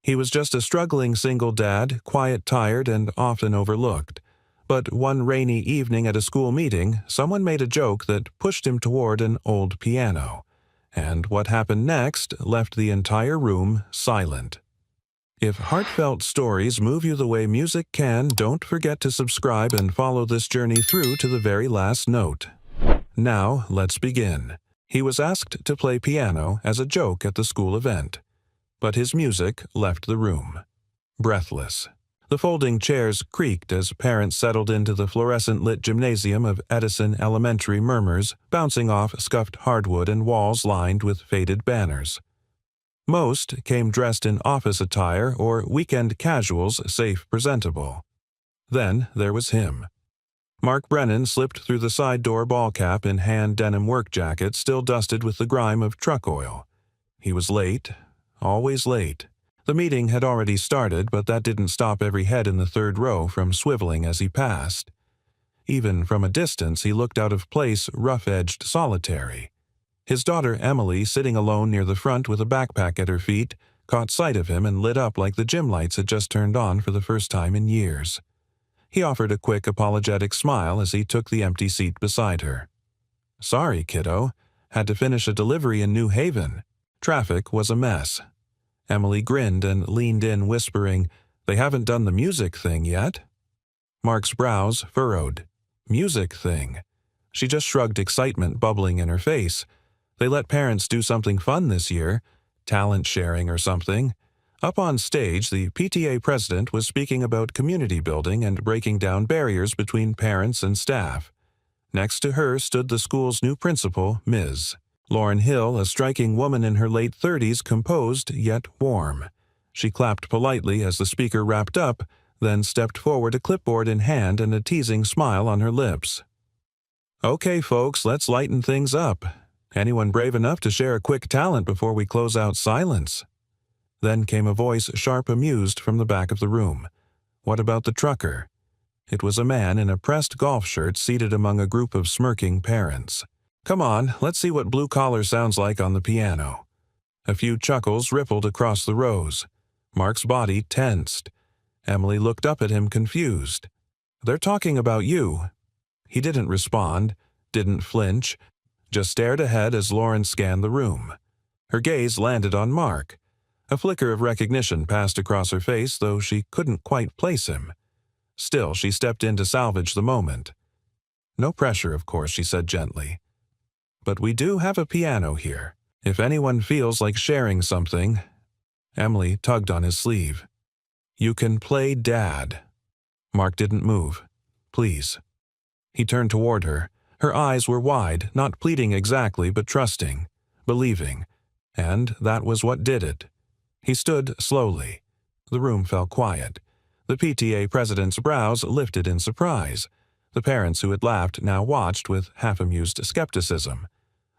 He was just a struggling single dad, quiet, tired, and often overlooked. But one rainy evening at a school meeting, someone made a joke that pushed him toward an old piano. And what happened next left the entire room silent. If heartfelt stories move you the way music can, don't forget to subscribe and follow this journey through to the very last note. Now, let's begin. He was asked to play piano as a joke at the school event, but his music left the room. Breathless. The folding chairs creaked as parents settled into the fluorescent-lit gymnasium of Edison Elementary, murmurs bouncing off scuffed hardwood and walls lined with faded banners. Most came dressed in office attire or weekend casuals, safe presentable. Then there was him. Mark Brennan slipped through the side door, ball cap in hand denim work jacket still dusted with the grime of truck oil. He was late, always late. The meeting had already started, but that didn't stop every head in the third row from swiveling as he passed. Even from a distance he looked out of place, rough-edged, solitary. His daughter Emily, sitting alone near the front with a backpack at her feet, caught sight of him and lit up like the gym lights had just turned on for the first time in years. He offered a quick, apologetic smile as he took the empty seat beside her. "Sorry, kiddo. Had to finish a delivery in New Haven. Traffic was a mess." Emily grinned and leaned in, whispering, "They haven't done the music thing yet?" Mark's brows furrowed. Music thing. She just shrugged, excitement bubbling in her face. They let parents do something fun this year, talent sharing or something. Up on stage, the PTA president was speaking about community building and breaking down barriers between parents and staff. Next to her stood the school's new principal, Ms. Lauren Hill, a striking woman in her late 30s, composed yet warm. She clapped politely as the speaker wrapped up, then stepped forward, a clipboard in hand and a teasing smile on her lips. "Okay, folks, let's lighten things up. Anyone brave enough to share a quick talent before we close out silence?" Then came a voice, sharp, amused, from the back of the room. "What about the trucker?" It was a man in a pressed golf shirt seated among a group of smirking parents. "Come on, let's see what blue collar sounds like on the piano." A few chuckles rippled across the rows. Mark's body tensed. Emily looked up at him, confused. "They're talking about you." He didn't respond, didn't flinch, just stared ahead as Lauren scanned the room. Her gaze landed on Mark. A flicker of recognition passed across her face, though she couldn't quite place him. Still, she stepped in to salvage the moment. "No pressure, of course," she said gently. "But we do have a piano here. If anyone feels like sharing something—" Emily tugged on his sleeve. "You can play Dad." Mark didn't move. "Please." He turned toward her. Her eyes were wide, not pleading exactly, but trusting, believing. And that was what did it. He stood slowly. The room fell quiet. The PTA president's brows lifted in surprise. The parents who had laughed now watched with half-amused skepticism.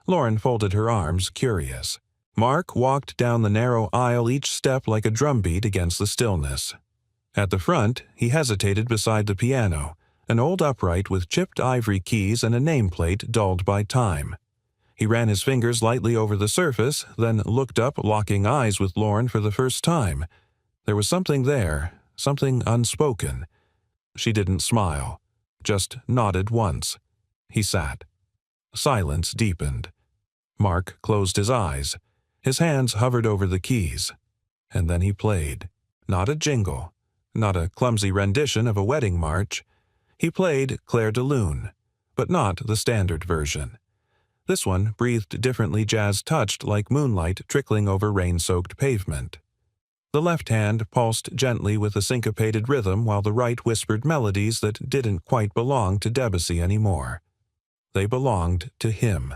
Lauren folded her arms, curious. Mark walked down the narrow aisle, each step like a drumbeat against the stillness. At the front, he hesitated beside the piano, an old upright with chipped ivory keys and a nameplate dulled by time. He ran his fingers lightly over the surface, then looked up, locking eyes with Lauren for the first time. There was something there, something unspoken. She didn't smile, just nodded once. He sat. Silence deepened. Mark closed his eyes. His hands hovered over the keys. And then he played. Not a jingle, not a clumsy rendition of a wedding march. He played Clair de Lune, but not the standard version. This one breathed differently, jazz-touched like moonlight trickling over rain-soaked pavement. The left hand pulsed gently with a syncopated rhythm while the right whispered melodies that didn't quite belong to Debussy anymore. They belonged to him.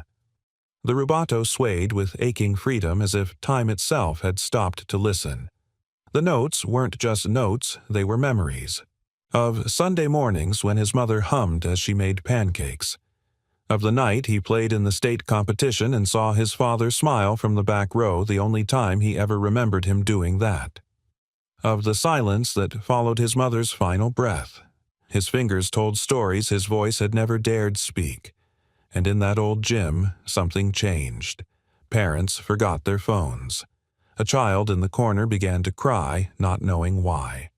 The rubato swayed with aching freedom as if time itself had stopped to listen. The notes weren't just notes, they were memories. Of Sunday mornings when his mother hummed as she made pancakes. Of the night he played in the state competition and saw his father smile from the back row, the only time he ever remembered him doing that. Of the silence that followed his mother's final breath. His fingers told stories his voice had never dared speak. And in that old gym, something changed. Parents forgot their phones. A child in the corner began to cry, not knowing why.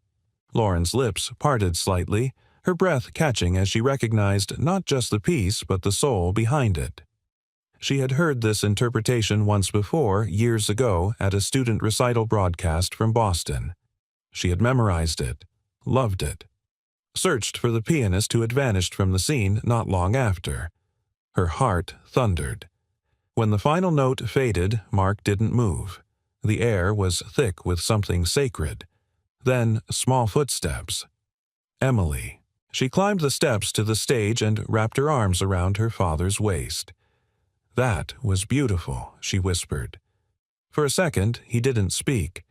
Lauren's lips parted slightly, her breath catching as she recognized not just the piece but the soul behind it. She had heard this interpretation once before, years ago, at a student recital broadcast from Boston. She had memorized it, loved it, searched for the pianist who had vanished from the scene not long after. Her heart thundered. When the final note faded, Mark didn't move. The air was thick with something sacred. Then small footsteps. Emily. She climbed the steps to the stage and wrapped her arms around her father's waist. "That was beautiful," she whispered. For a second, he didn't speak.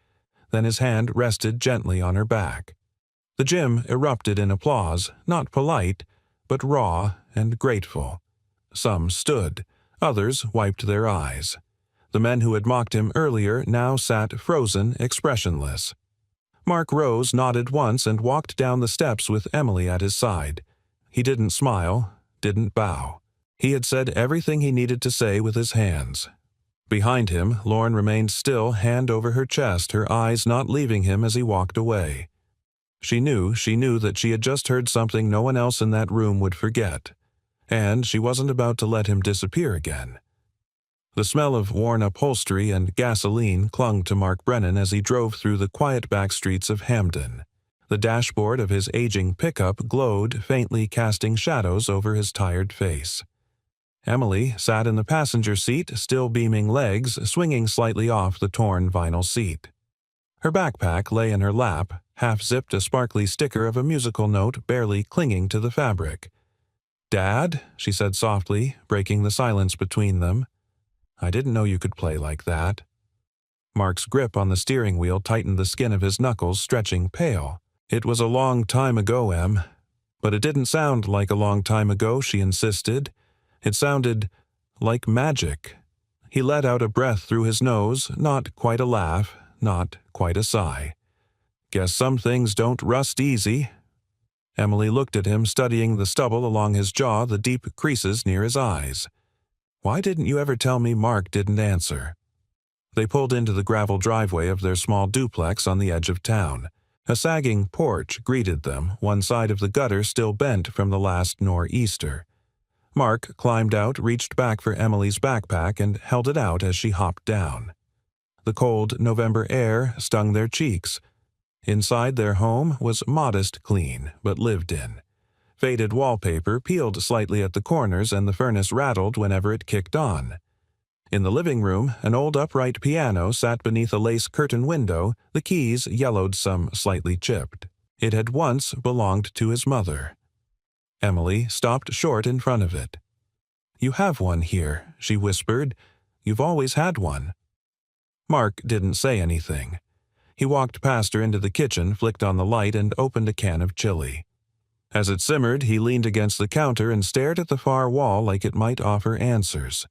Then his hand rested gently on her back. The gym erupted in applause, not polite, but raw and grateful. Some stood, others wiped their eyes. The men who had mocked him earlier now sat frozen, expressionless. Mark rose, nodded once, and walked down the steps with Emily at his side. He didn't smile, didn't bow. He had said everything he needed to say with his hands. Behind him, Lauren remained still, hand over her chest, her eyes not leaving him as he walked away. She knew that she had just heard something no one else in that room would forget, and she wasn't about to let him disappear again. The smell of worn upholstery and gasoline clung to Mark Brennan as he drove through the quiet back streets of Hamden. The dashboard of his aging pickup glowed, faintly casting shadows over his tired face. Emily sat in the passenger seat, still beaming legs swinging slightly off the torn vinyl seat. Her backpack lay in her lap, half-zipped a sparkly sticker of a musical note barely clinging to the fabric. "Dad," she said softly, breaking the silence between them. "I didn't know you could play like that." Mark's grip on the steering wheel tightened the skin of his knuckles, stretching pale. "It was a long time ago, Em." "But it didn't sound like a long time ago," she insisted. "It sounded like magic." He let out a breath through his nose, not quite a laugh, not quite a sigh. "Guess some things don't rust easy." Emily looked at him, studying the stubble along his jaw, the deep creases near his eyes. "Why didn't you ever tell me Mark didn't answer?" They pulled into the gravel driveway of their small duplex on the edge of town. A sagging porch greeted them, one side of the gutter still bent from the last nor'easter. Mark climbed out, reached back for Emily's backpack, and held it out as she hopped down. The cold November air stung their cheeks. Inside their home was modest clean, but lived in. Faded wallpaper peeled slightly at the corners, and the furnace rattled whenever it kicked on. In the living room, an old upright piano sat beneath a lace curtain window, the keys yellowed, some slightly chipped. It had once belonged to his mother. Emily stopped short in front of it. "You have one here," she whispered. "You've always had one." Mark didn't say anything. He walked past her into the kitchen, flicked on the light, and opened a can of chili. As it simmered, he leaned against the counter and stared at the far wall like it might offer answers.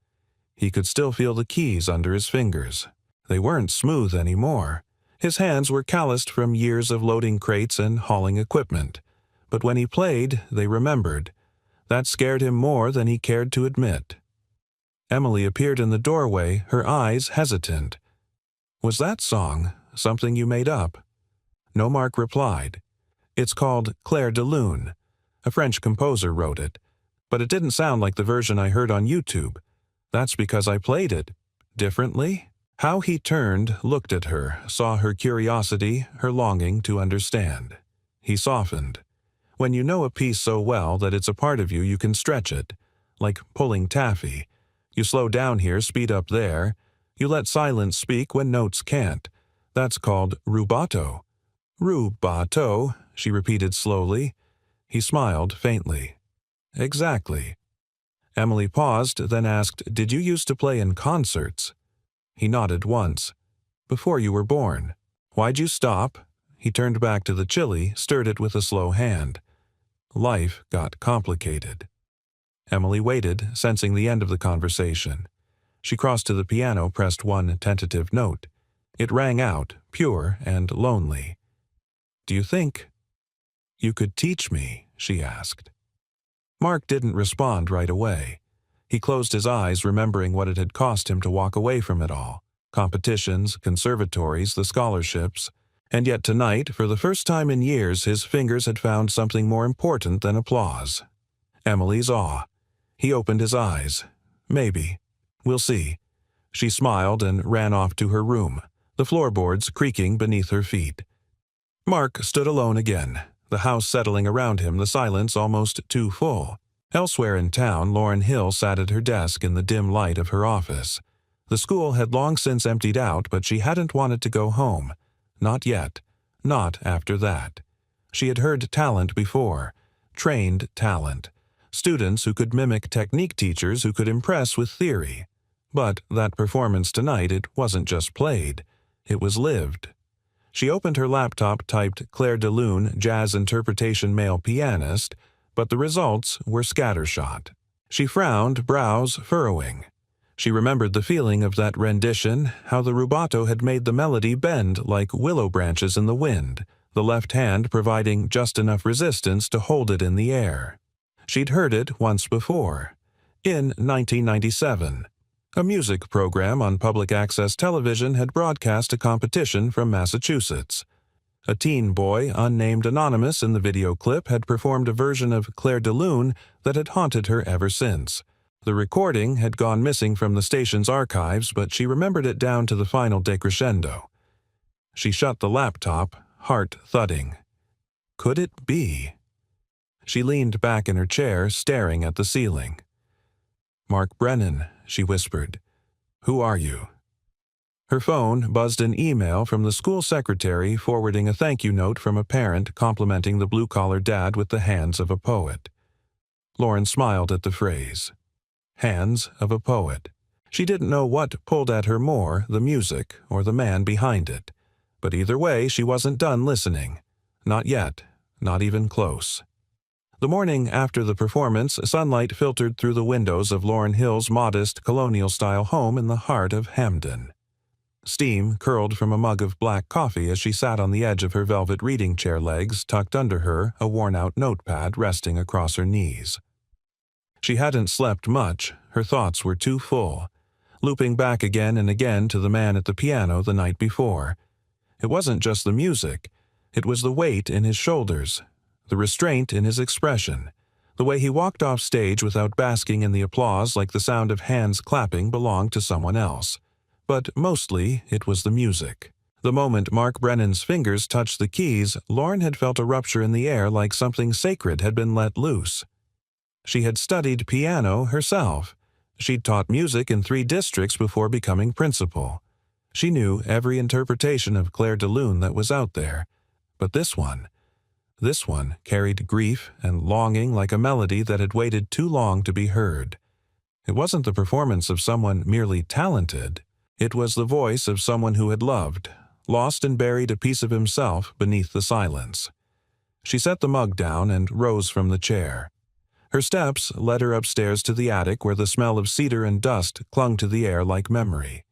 He could still feel the keys under his fingers. They weren't smooth anymore. His hands were calloused from years of loading crates and hauling equipment. But when he played, they remembered. That scared him more than he cared to admit. Emily appeared in the doorway, her eyes hesitant. "Was that song something you made up?" No, Mark replied. "It's called Clair de Lune. A French composer wrote it. But it didn't sound like the version I heard on YouTube. That's because I played it differently." How he turned, looked at her, saw her curiosity, her longing to understand. He softened. When you know a piece so well that it's a part of you, you can stretch it. Like pulling taffy. You slow down here, speed up there. You let silence speak when notes can't. That's called rubato. "Rubato," she repeated slowly. He smiled faintly. "Exactly." Emily paused, then asked, "Did you used to play in concerts?" He nodded once. "Before you were born." "Why'd you stop?" He turned back to the chili, stirred it with a slow hand. Life got complicated. Emily waited, sensing the end of the conversation. She crossed to the piano, pressed one tentative note. It rang out, pure and lonely. "Do you think you could teach me?" she asked. Mark didn't respond right away. He closed his eyes, remembering what it had cost him to walk away from it all. Competitions, conservatories, the scholarships. And yet tonight, for the first time in years, his fingers had found something more important than applause. Emily's awe. He opened his eyes. Maybe. We'll see. She smiled and ran off to her room, the floorboards creaking beneath her feet. Mark stood alone again, the house settling around him, the silence almost too full. Elsewhere in town, Lauryn Hill sat at her desk in the dim light of her office. The school had long since emptied out, but she hadn't wanted to go home. Not yet. Not after that. She had heard talent before. Trained talent. Students who could mimic technique teachers who could impress with theory. But that performance tonight, it wasn't just played. It was lived. She opened her laptop, typed Claire de Lune, jazz interpretation male pianist, but the results were scattershot. She frowned, brows furrowing. She remembered the feeling of that rendition, how the rubato had made the melody bend like willow branches in the wind, the left hand providing just enough resistance to hold it in the air. She'd heard it once before, in 1997. A music program on public access television had broadcast a competition from Massachusetts. A teen boy, unnamed anonymous in the video clip, had performed a version of Claire de Lune that had haunted her ever since. The recording had gone missing from the station's archives, but she remembered it down to the final decrescendo. She shut the laptop, heart thudding. Could it be? She leaned back in her chair, staring at the ceiling. "Mark Brennan," she whispered. "Who are you?" Her phone buzzed an email from the school secretary forwarding a thank you note from a parent complimenting the blue-collar dad with the hands of a poet. Lauren smiled at the phrase. Hands of a poet. She didn't know what pulled at her more, the music or the man behind it. But either way, she wasn't done listening. Not yet. Not even close. The morning after the performance, sunlight filtered through the windows of Lauryn Hill's modest, colonial-style home in the heart of Hamden. Steam curled from a mug of black coffee as she sat on the edge of her velvet reading chair legs, tucked under her, a worn-out notepad resting across her knees. She hadn't slept much. Her thoughts were too full, looping back again and again to the man at the piano the night before. It wasn't just the music. It was the weight in his shoulders, the restraint in his expression, the way he walked off stage without basking in the applause like the sound of hands clapping belonged to someone else. But mostly it was the music. The moment Mark Brennan's fingers touched the keys, Lauren had felt a rupture in the air like something sacred had been let loose. She had studied piano herself. She'd taught music in 3 districts before becoming principal. She knew every interpretation of Claire de Lune that was out there. But this one carried grief and longing like a melody that had waited too long to be heard. It wasn't the performance of someone merely talented. It was the voice of someone who had loved, lost and buried a piece of himself beneath the silence. She set the mug down and rose from the chair. Her steps led her upstairs to the attic where the smell of cedar and dust clung to the air like memory.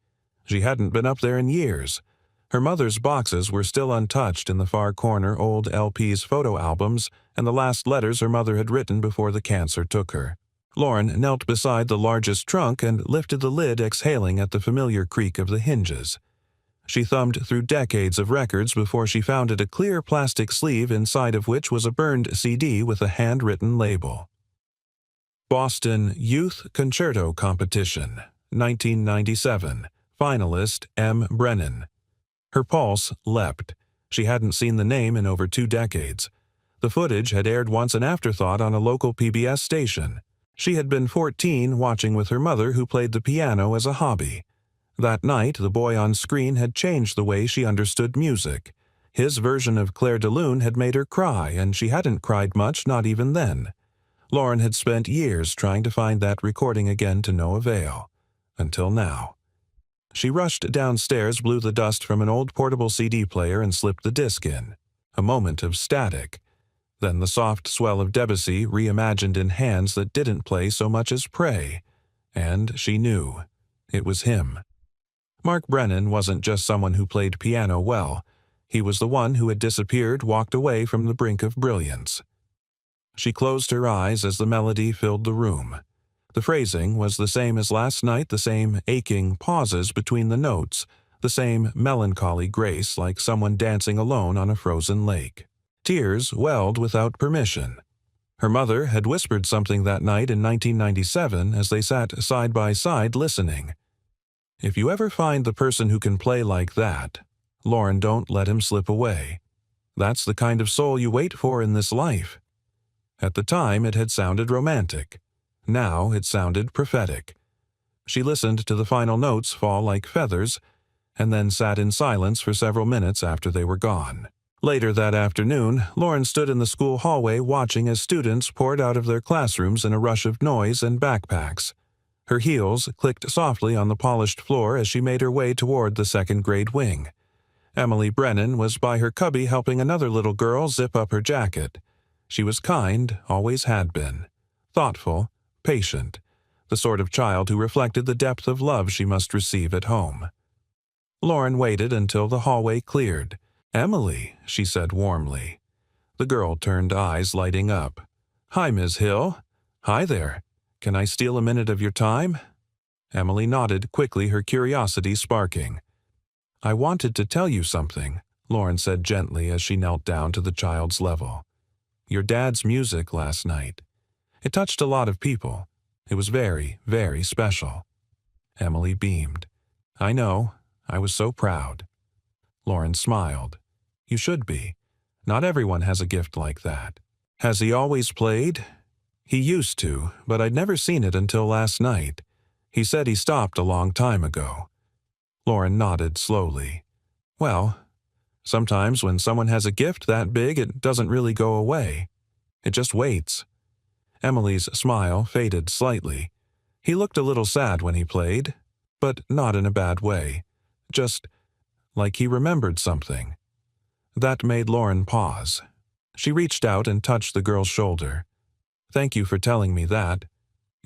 She hadn't been up there in years. Her mother's boxes were still untouched in the far corner, old LP's photo albums, and the last letters her mother had written before the cancer took her. Lauren knelt beside the largest trunk and lifted the lid, exhaling at the familiar creak of the hinges. She thumbed through decades of records before she found a clear plastic sleeve inside of which was a burned CD with a handwritten label. Boston Youth Concerto Competition, 1997. Finalist M. Brennan. Her pulse leapt. She hadn't seen the name in over 2 decades. The footage had aired once an afterthought on a local PBS station. She had been 14, watching with her mother, who played the piano as a hobby. That night, the boy on screen had changed the way she understood music. His version of Claire de Lune had made her cry, and she hadn't cried much, not even then. Lauren had spent years trying to find that recording again to no avail. Until now. She rushed downstairs, blew the dust from an old portable CD player, and slipped the disc in. A moment of static. Then the soft swell of Debussy reimagined in hands that didn't play so much as pray. And she knew. It was him. Mark Brennan wasn't just someone who played piano well. He was the one who had disappeared, walked away from the brink of brilliance. She closed her eyes as the melody filled the room. The phrasing was the same as last night, the same aching pauses between the notes, the same melancholy grace like someone dancing alone on a frozen lake. Tears welled without permission. Her mother had whispered something that night in 1997 as they sat side by side listening. If you ever find the person who can play like that, Lauren, don't let him slip away. That's the kind of soul you wait for in this life. At the time, it had sounded romantic. Now it sounded prophetic. She listened to the final notes fall like feathers, and then sat in silence for several minutes after they were gone. Later that afternoon, Lauren stood in the school hallway watching as students poured out of their classrooms in a rush of noise and backpacks. Her heels clicked softly on the polished floor as she made her way toward the second-grade wing. Emily Brennan was by her cubby helping another little girl zip up her jacket. She was kind, always had been. Thoughtful, patient, the sort of child who reflected the depth of love she must receive at home. Lauren waited until the hallway cleared. "Emily," she said warmly. The girl turned, eyes lighting up. "Hi, Ms. Hill." "Hi there. Can I steal a minute of your time?" Emily nodded quickly, her curiosity sparking. "I wanted to tell you something," Lauren said gently as she knelt down to the child's level. "Your dad's music last night. It touched a lot of people. It was very, very special." Emily beamed. "I know. I was so proud." Lauren smiled. "You should be. Not everyone has a gift like that." "Has he always played?" "He used to, but I'd never seen it until last night. He said he stopped a long time ago." Lauren nodded slowly. "Well, sometimes when someone has a gift that big, it doesn't really go away. It just waits." Emily's smile faded slightly. "He looked a little sad when he played, but not in a bad way. Just like he remembered something." That made Lauren pause. She reached out and touched the girl's shoulder. "Thank you for telling me that.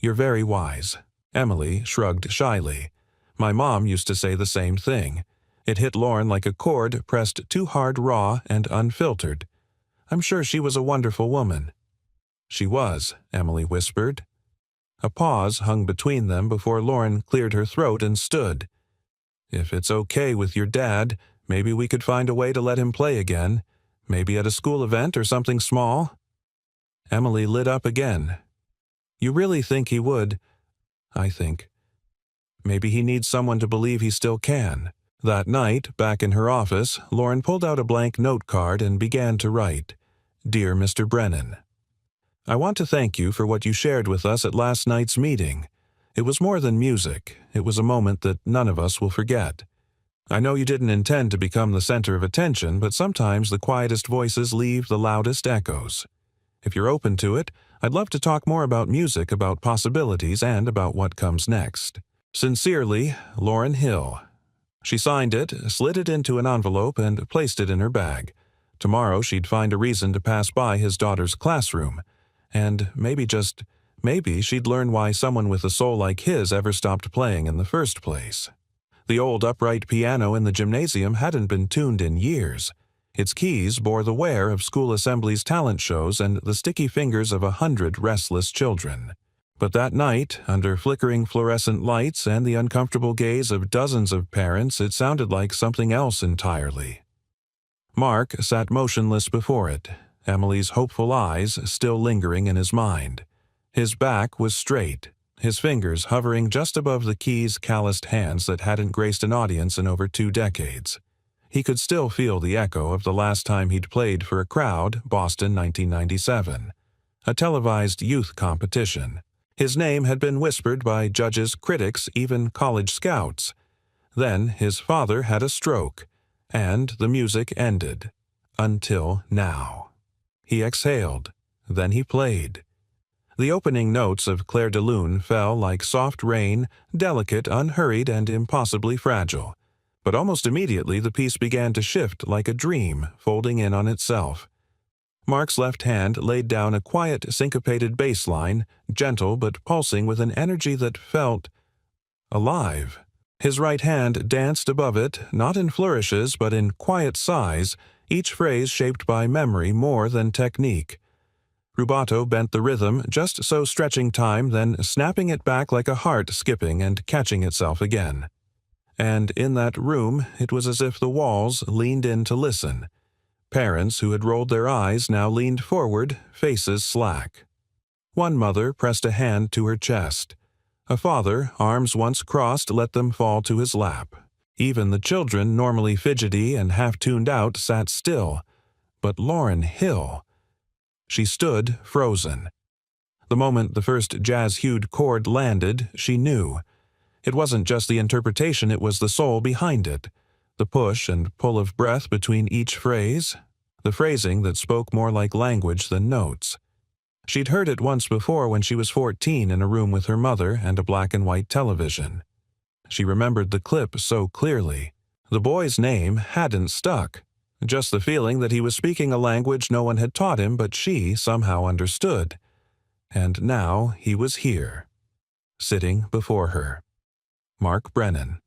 You're very wise." Emily shrugged shyly. "My mom used to say the same thing." It hit Lauren like a chord pressed too hard, raw and unfiltered. "I'm sure she was a wonderful woman." "She was," Emily whispered. A pause hung between them before Lauren cleared her throat and stood. "If it's okay with your dad, maybe we could find a way to let him play again. Maybe at a school event or something small." Emily lit up again. "You really think he would?" "I think. Maybe he needs someone to believe he still can." That night, back in her office, Lauren pulled out a blank note card and began to write. "Dear Mr. Brennan, I want to thank you for what you shared with us at last night's meeting. It was more than music. It was a moment that none of us will forget. I know you didn't intend to become the center of attention, but sometimes the quietest voices leave the loudest echoes. If you're open to it, I'd love to talk more about music, about possibilities, and about what comes next. Sincerely, Lauren Hill." She signed it, slid it into an envelope, and placed it in her bag. Tomorrow she'd find a reason to pass by his daughter's classroom. And maybe, just maybe, she'd learn why someone with a soul like his ever stopped playing in the first place. The old upright piano in the gymnasium hadn't been tuned in years. Its keys bore the wear of school assemblies, talent shows, and the sticky fingers of 100 restless children. But that night, under flickering fluorescent lights and the uncomfortable gaze of dozens of parents, it sounded like something else entirely. Mark sat motionless before it, Emily's hopeful eyes still lingering in his mind. His back was straight, his fingers hovering just above the keys' calloused hands that hadn't graced an audience in over 2 decades. He could still feel the echo of the last time he'd played for a crowd, Boston, 1997. A televised youth competition. His name had been whispered by judges, critics, even college scouts. Then his father had a stroke, and the music ended. Until now. He exhaled. Then he played. The opening notes of Clair de Lune fell like soft rain, delicate, unhurried, and impossibly fragile. But almost immediately the piece began to shift like a dream, folding in on itself. Mark's left hand laid down a quiet, syncopated bass line, gentle but pulsing with an energy that felt alive. His right hand danced above it, not in flourishes but in quiet sighs, each phrase shaped by memory more than technique. Rubato bent the rhythm, just so stretching time, then snapping it back like a heart skipping and catching itself again. And in that room, it was as if the walls leaned in to listen. Parents who had rolled their eyes now leaned forward, faces slack. One mother pressed a hand to her chest. A father, arms once crossed, let them fall to his lap. Even the children, normally fidgety and half-tuned out, sat still. But Lauryn Hill... She stood, frozen. The moment the first jazz-hued chord landed, she knew. It wasn't just the interpretation, it was the soul behind it. The push and pull of breath between each phrase. The phrasing that spoke more like language than notes. She'd heard it once before when she was 14 in a room with her mother and a black-and-white television. She remembered the clip so clearly. The boy's name hadn't stuck. Just the feeling that he was speaking a language no one had taught him, but she somehow understood. And now he was here, sitting before her. Mark Brennan.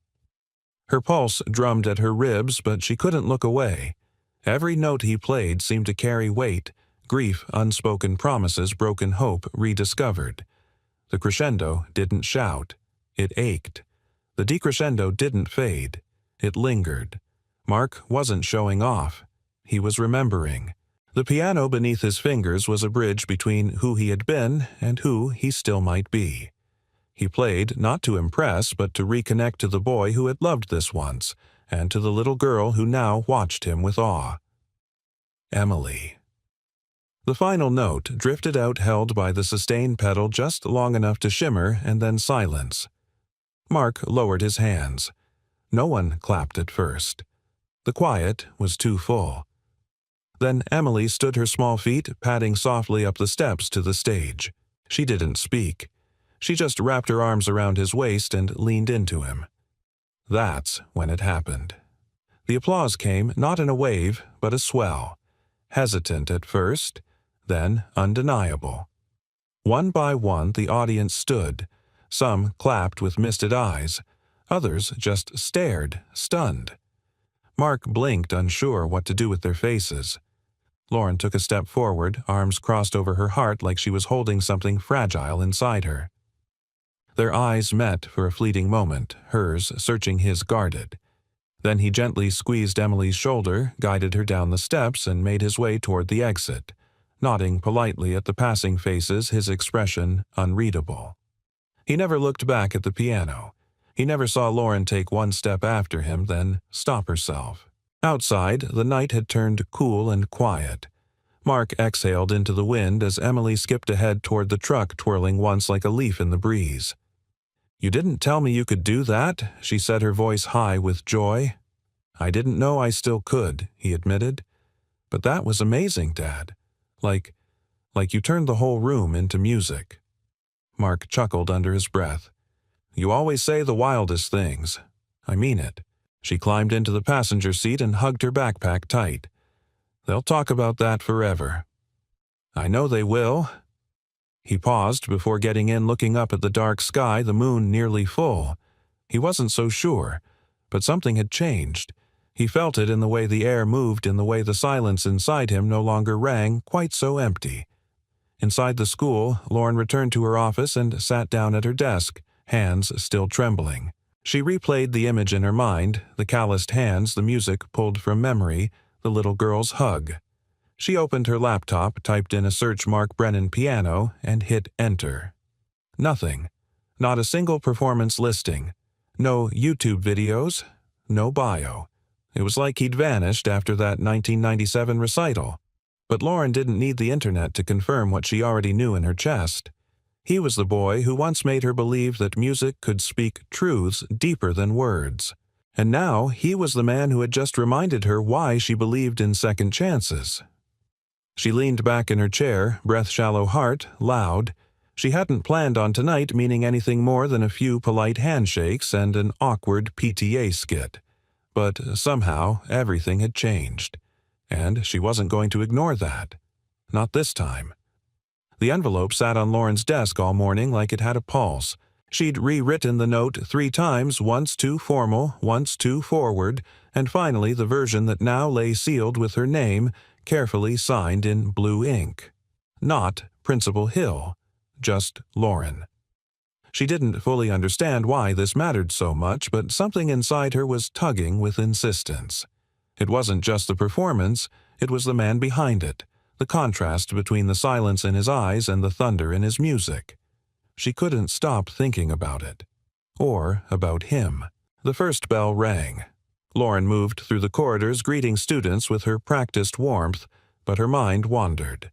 Her pulse drummed at her ribs, but she couldn't look away. Every note he played seemed to carry weight, grief, unspoken promises, broken hope, rediscovered. The crescendo didn't shout. It ached. The decrescendo didn't fade. It lingered. Mark wasn't showing off. He was remembering. The piano beneath his fingers was a bridge between who he had been and who he still might be. He played not to impress, but to reconnect to the boy who had loved this once, and to the little girl who now watched him with awe. Emily. The final note drifted out, held by the sustain pedal just long enough to shimmer and then silence. Mark lowered his hands. No one clapped at first. The quiet was too full. Then Emily stood her small feet, padding softly up the steps to the stage. She didn't speak. She just wrapped her arms around his waist and leaned into him. That's when it happened. The applause came not in a wave, but a swell. Hesitant at first, then undeniable. One by one the audience stood. Some clapped with misted eyes. Others just stared, stunned. Mark blinked, unsure what to do with their faces. Lauryn took a step forward, arms crossed over her heart like she was holding something fragile inside her. Their eyes met for a fleeting moment, hers searching his guarded. Then he gently squeezed Emily's shoulder, guided her down the steps, and made his way toward the exit, nodding politely at the passing faces, his expression unreadable. He never looked back at the piano. He never saw Lauryn take one step after him, then stop herself. Outside, the night had turned cool and quiet. Mark exhaled into the wind as Emily skipped ahead toward the truck, twirling once like a leaf in the breeze. "You didn't tell me you could do that," she said, her voice high with joy. "I didn't know I still could," he admitted. "But that was amazing, Dad. Like you turned the whole room into music." Mark chuckled under his breath. "You always say the wildest things. I mean it." She climbed into the passenger seat and hugged her backpack tight. "They'll talk about that forever." "I know they will." He paused before getting in, looking up at the dark sky, the moon nearly full. He wasn't so sure, but something had changed. He felt it in the way the air moved, in the way the silence inside him no longer rang quite so empty. Inside the school, Lauryn returned to her office and sat down at her desk, hands still trembling. She replayed the image in her mind, the calloused hands, the music pulled from memory, the little girl's hug. She opened her laptop, typed in a search Mark Brennan piano, and hit enter. Nothing. Not a single performance listing. No YouTube videos. No bio. It was like he'd vanished after that 1997 recital. But Lauryn didn't need the internet to confirm what she already knew in her chest. He was the boy who once made her believe that music could speak truths deeper than words. And now he was the man who had just reminded her why she believed in second chances. She leaned back in her chair, breath shallow, heart loud. She hadn't planned on tonight meaning anything more than a few polite handshakes and an awkward PTA skit. But somehow everything had changed. And she wasn't going to ignore that. Not this time. The envelope sat on Lauryn's desk all morning like it had a pulse. She'd rewritten the note 3 times, once too formal, once too forward, and finally the version that now lay sealed with her name, carefully signed in blue ink. Not Principal Hill, just Lauren. She didn't fully understand why this mattered so much, but something inside her was tugging with insistence. It wasn't just the performance, it was the man behind it, the contrast between the silence in his eyes and the thunder in his music. She couldn't stop thinking about it. Or about him. The first bell rang. Lauren moved through the corridors greeting students with her practiced warmth, but her mind wandered.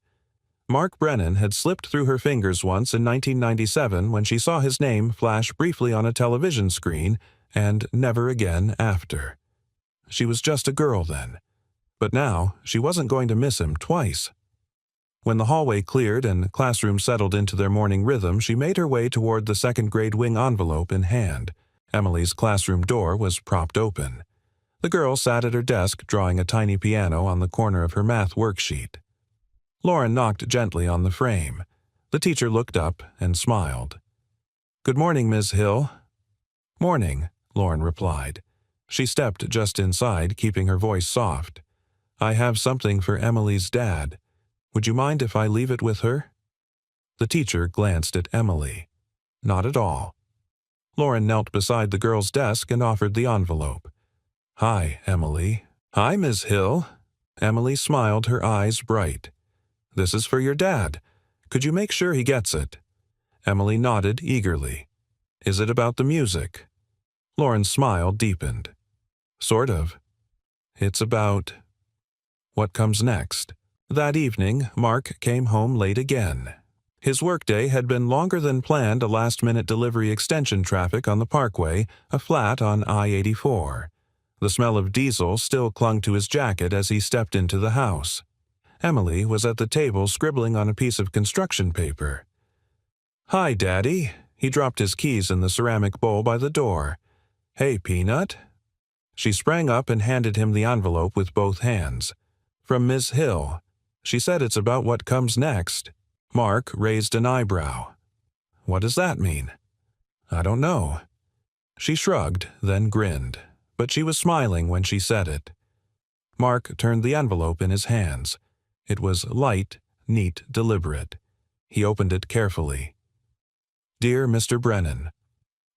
Mark Brennan had slipped through her fingers once in 1997 when she saw his name flash briefly on a television screen, and never again after. She was just a girl then. But now, she wasn't going to miss him twice. When the hallway cleared and classrooms settled into their morning rhythm, she made her way toward the second-grade wing envelope in hand. Emily's classroom door was propped open. The girl sat at her desk drawing a tiny piano on the corner of her math worksheet. Lauren knocked gently on the frame. The teacher looked up and smiled. "Good morning, Ms. Hill." "Morning," Lauren replied. She stepped just inside, keeping her voice soft. "I have something for Emily's dad. Would you mind if I leave it with her?" The teacher glanced at Emily. Not at all. Lauren knelt beside the girl's desk and offered the envelope. "Hi, Emily." "Hi, Ms. Hill." Emily smiled, her eyes bright. "This is for your dad. Could you make sure he gets it?" Emily nodded eagerly. "Is it about the music?" Lauren's smile deepened. "Sort of. It's about what comes next." That evening, Mark came home late again. His workday had been longer than planned. A last-minute delivery extension traffic on the parkway, a flat on I-84. The smell of diesel still clung to his jacket as he stepped into the house. Emily was at the table scribbling on a piece of construction paper. "Hi, Daddy." He dropped his keys in the ceramic bowl by the door. "Hey, Peanut." She sprang up and handed him the envelope with both hands. "From Ms. Hill. She said it's about what comes next." Mark raised an eyebrow. "What does that mean?" "I don't know." She shrugged, then grinned, but she was smiling when she said it. Mark turned the envelope in his hands. It was light, neat, deliberate. He opened it carefully. "Dear Mr. Brennan,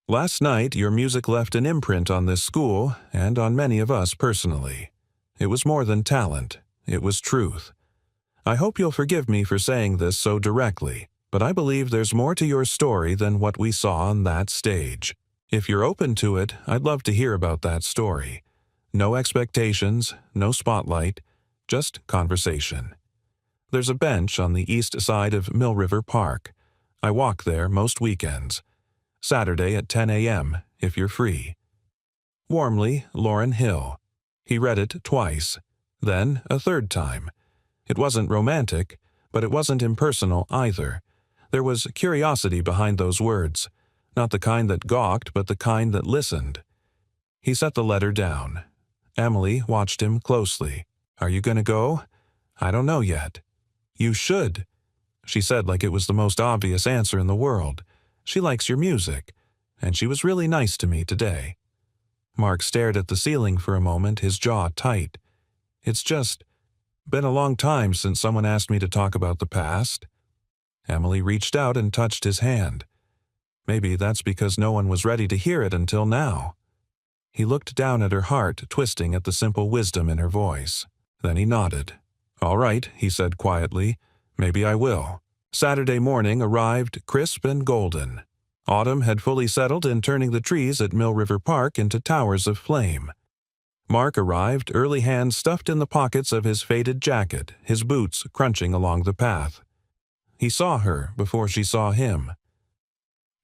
last night your music left an imprint on this school and on many of us personally. It was more than talent. It was truth. I hope you'll forgive me for saying this so directly, but I believe there's more to your story than what we saw on that stage. If you're open to it, I'd love to hear about that story. No expectations, no spotlight, just conversation. There's a bench on the east side of Mill River Park. I walk there most weekends. Saturday at 10 a.m., if you're free. Warmly, Lauren Hill." He read it twice, then a third time. It wasn't romantic, but it wasn't impersonal either. There was curiosity behind those words, not the kind that gawked, but the kind that listened. He set the letter down. Emily watched him closely. "Are you going to go?" "I don't know yet." "You should," she said like it was the most obvious answer in the world. "She likes your music, and she was really nice to me today." Mark stared at the ceiling for a moment, his jaw tight. "It's just been a long time since someone asked me to talk about the past." Emily reached out and touched his hand. Maybe that's because no one was ready to hear it until now. He looked down at her heart, twisting at the simple wisdom in her voice. Then he nodded. "All right," he said quietly. "Maybe I will." Saturday morning arrived crisp and golden. Autumn had fully settled in turning the trees at Mill River Park into towers of flame. Mark arrived, early hands stuffed in the pockets of his faded jacket, his boots crunching along the path. He saw her before she saw him.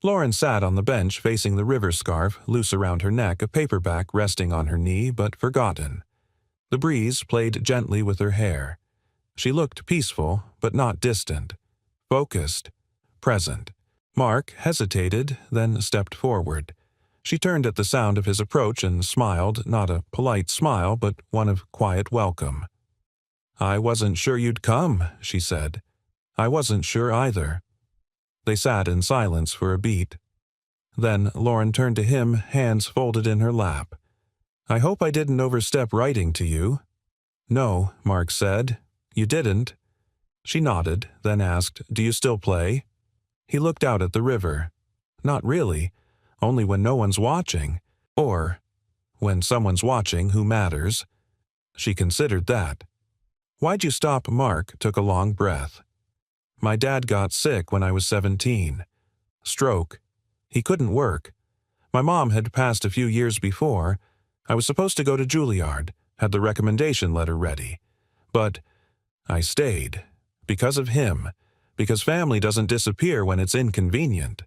Lauren sat on the bench facing the river scarf, loose around her neck, a paperback resting on her knee, but forgotten. The breeze played gently with her hair. She looked peaceful, but not distant. Focused. Present. Mark hesitated, then stepped forward. She turned at the sound of his approach and smiled, not a polite smile, but one of quiet welcome. "I wasn't sure you'd come," she said. "I wasn't sure either." They sat in silence for a beat. Then Lauren turned to him, hands folded in her lap. "I hope I didn't overstep writing to you." "No," Mark said. "You didn't." She nodded, then asked, "Do you still play?" He looked out at the river. "Not really. Only when no one's watching. Or when someone's watching who matters." She considered that. "Why'd you stop?" Mark took a long breath. "My dad got sick when I was 17. Stroke. He couldn't work. My mom had passed a few years before. I was supposed to go to Juilliard, had the recommendation letter ready. But I stayed. Because of him. Because family doesn't disappear when it's inconvenient."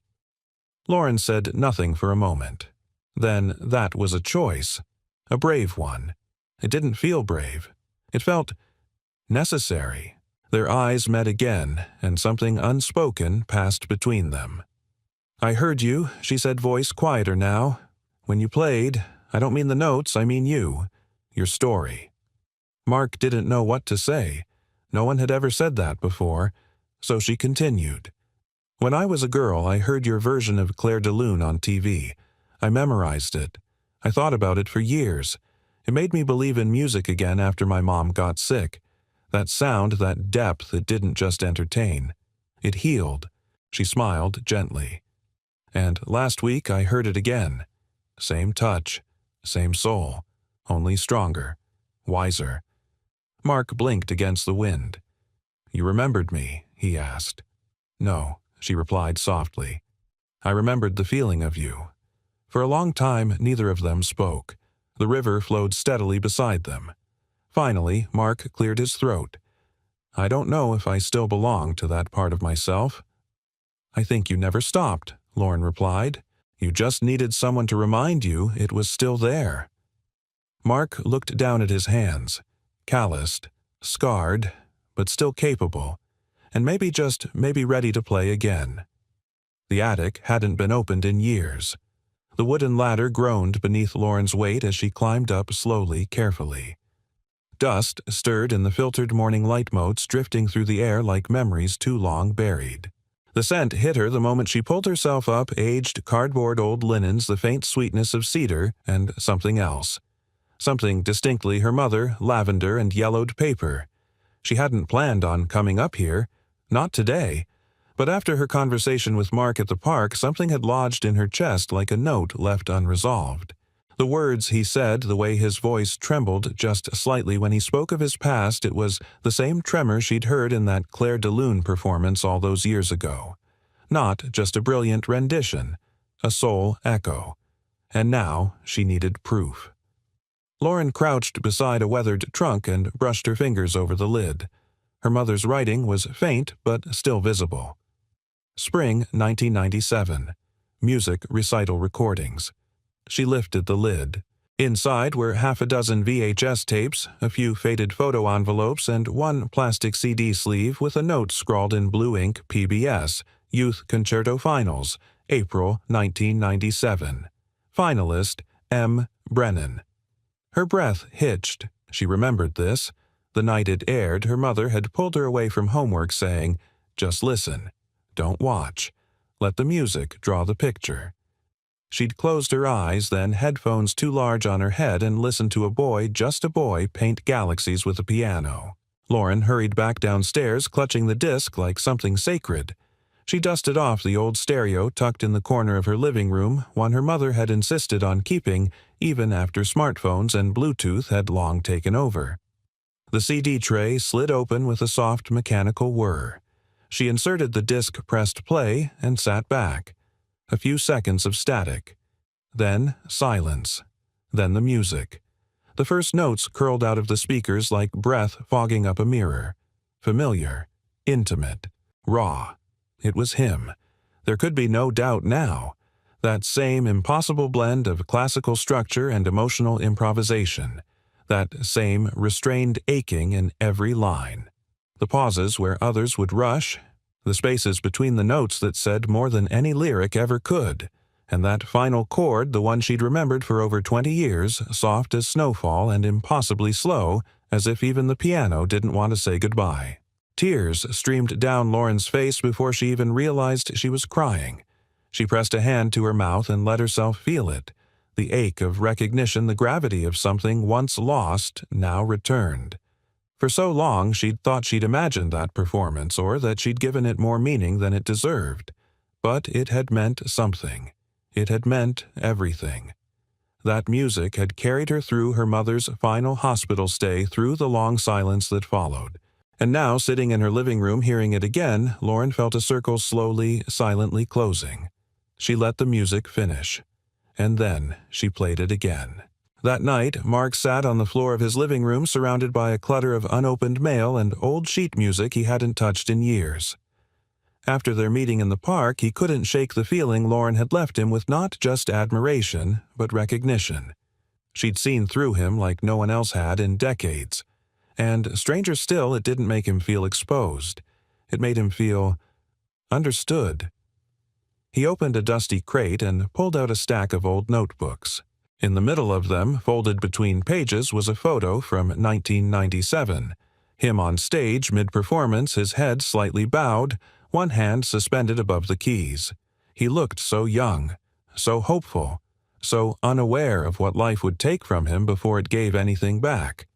Lauren said nothing for a moment. Then that was a choice. A brave one. It didn't feel brave. It felt necessary. Their eyes met again, and something unspoken passed between them. "I heard you," she said, voice quieter now. "When you played, I don't mean the notes, I mean you. Your story." Mark didn't know what to say. No one had ever said that before, so she continued. "When I was a girl, I heard your version of Claire de Lune on TV. I memorized it. I thought about it for years. It made me believe in music again after my mom got sick. That sound, that depth, it didn't just entertain. It healed." She smiled gently. "And last week I heard it again. Same touch, same soul, only stronger, wiser." Mark blinked against the wind. "You remembered me?" he asked. "No," she replied softly. "I remembered the feeling of you." For a long time, neither of them spoke. The river flowed steadily beside them. Finally, Mark cleared his throat. "I don't know if I still belong to that part of myself." "I think you never stopped," Lauren replied. "You just needed someone to remind you it was still there." Mark looked down at his hands. Calloused, scarred, but still capable, and maybe ready to play again. The attic hadn't been opened in years. The wooden ladder groaned beneath Lauren's weight as she climbed up slowly, carefully. Dust stirred in the filtered morning light motes drifting through the air like memories too long buried. The scent hit her the moment she pulled herself up, aged cardboard old linens, the faint sweetness of cedar, and something else. Something distinctly her mother, lavender and yellowed paper. She hadn't planned on coming up here. Not today. But after her conversation with Mark at the park, something had lodged in her chest like a note left unresolved. The words he said, the way his voice trembled just slightly when he spoke of his past, it was the same tremor she'd heard in that Claire de Lune performance all those years ago. Not just a brilliant rendition, a soul echo. And now she needed proof. Lauren crouched beside a weathered trunk and brushed her fingers over the lid. Her mother's writing was faint but still visible. Spring 1997. Music recital recordings. She lifted the lid. Inside were half a dozen VHS tapes, a few faded photo envelopes, and one plastic CD sleeve with a note scrawled in blue ink, PBS, Youth Concerto Finals, April 1997. Finalist, M. Brennan. Her breath hitched. She remembered this. The night it aired, her mother had pulled her away from homework saying, "Just listen. Don't watch. Let the music draw the picture." She'd closed her eyes, then headphones too large on her head, and listened to a boy, just a boy, paint galaxies with a piano. Lauren hurried back downstairs, clutching the disc like something sacred. She dusted off the old stereo tucked in the corner of her living room, one her mother had insisted on keeping, even after smartphones and Bluetooth had long taken over. The CD tray slid open with a soft mechanical whir. She inserted the disc, pressed play, and sat back. A few seconds of static. Then silence. Then the music. The first notes curled out of the speakers like breath fogging up a mirror. Familiar. Intimate. Raw. It was him. There could be no doubt now. That same impossible blend of classical structure and emotional improvisation. That same restrained aching in every line. The pauses where others would rush. The spaces between the notes that said more than any lyric ever could. And that final chord, the one she'd remembered for over 20 years, soft as snowfall and impossibly slow, as if even the piano didn't want to say goodbye. Tears streamed down Lauren's face before she even realized she was crying. She pressed a hand to her mouth and let herself feel it. The ache of recognition, the gravity of something once lost, now returned. For so long she'd thought she'd imagined that performance, or that she'd given it more meaning than it deserved. But it had meant something. It had meant everything. That music had carried her through her mother's final hospital stay, through the long silence that followed. And now, sitting in her living room hearing it again, Lauren felt a circle slowly, silently closing. She let the music finish. And then she played it again. That night, Mark sat on the floor of his living room surrounded by a clutter of unopened mail and old sheet music he hadn't touched in years. After their meeting in the park, he couldn't shake the feeling Lauren had left him with not just admiration, but recognition. She'd seen through him like no one else had in decades. And, stranger still, it didn't make him feel exposed. It made him feel understood. He opened a dusty crate and pulled out a stack of old notebooks. In the middle of them, folded between pages, was a photo from 1997. Him on stage, mid-performance, his head slightly bowed, one hand suspended above the keys. He looked so young, so hopeful, so unaware of what life would take from him before it gave anything back.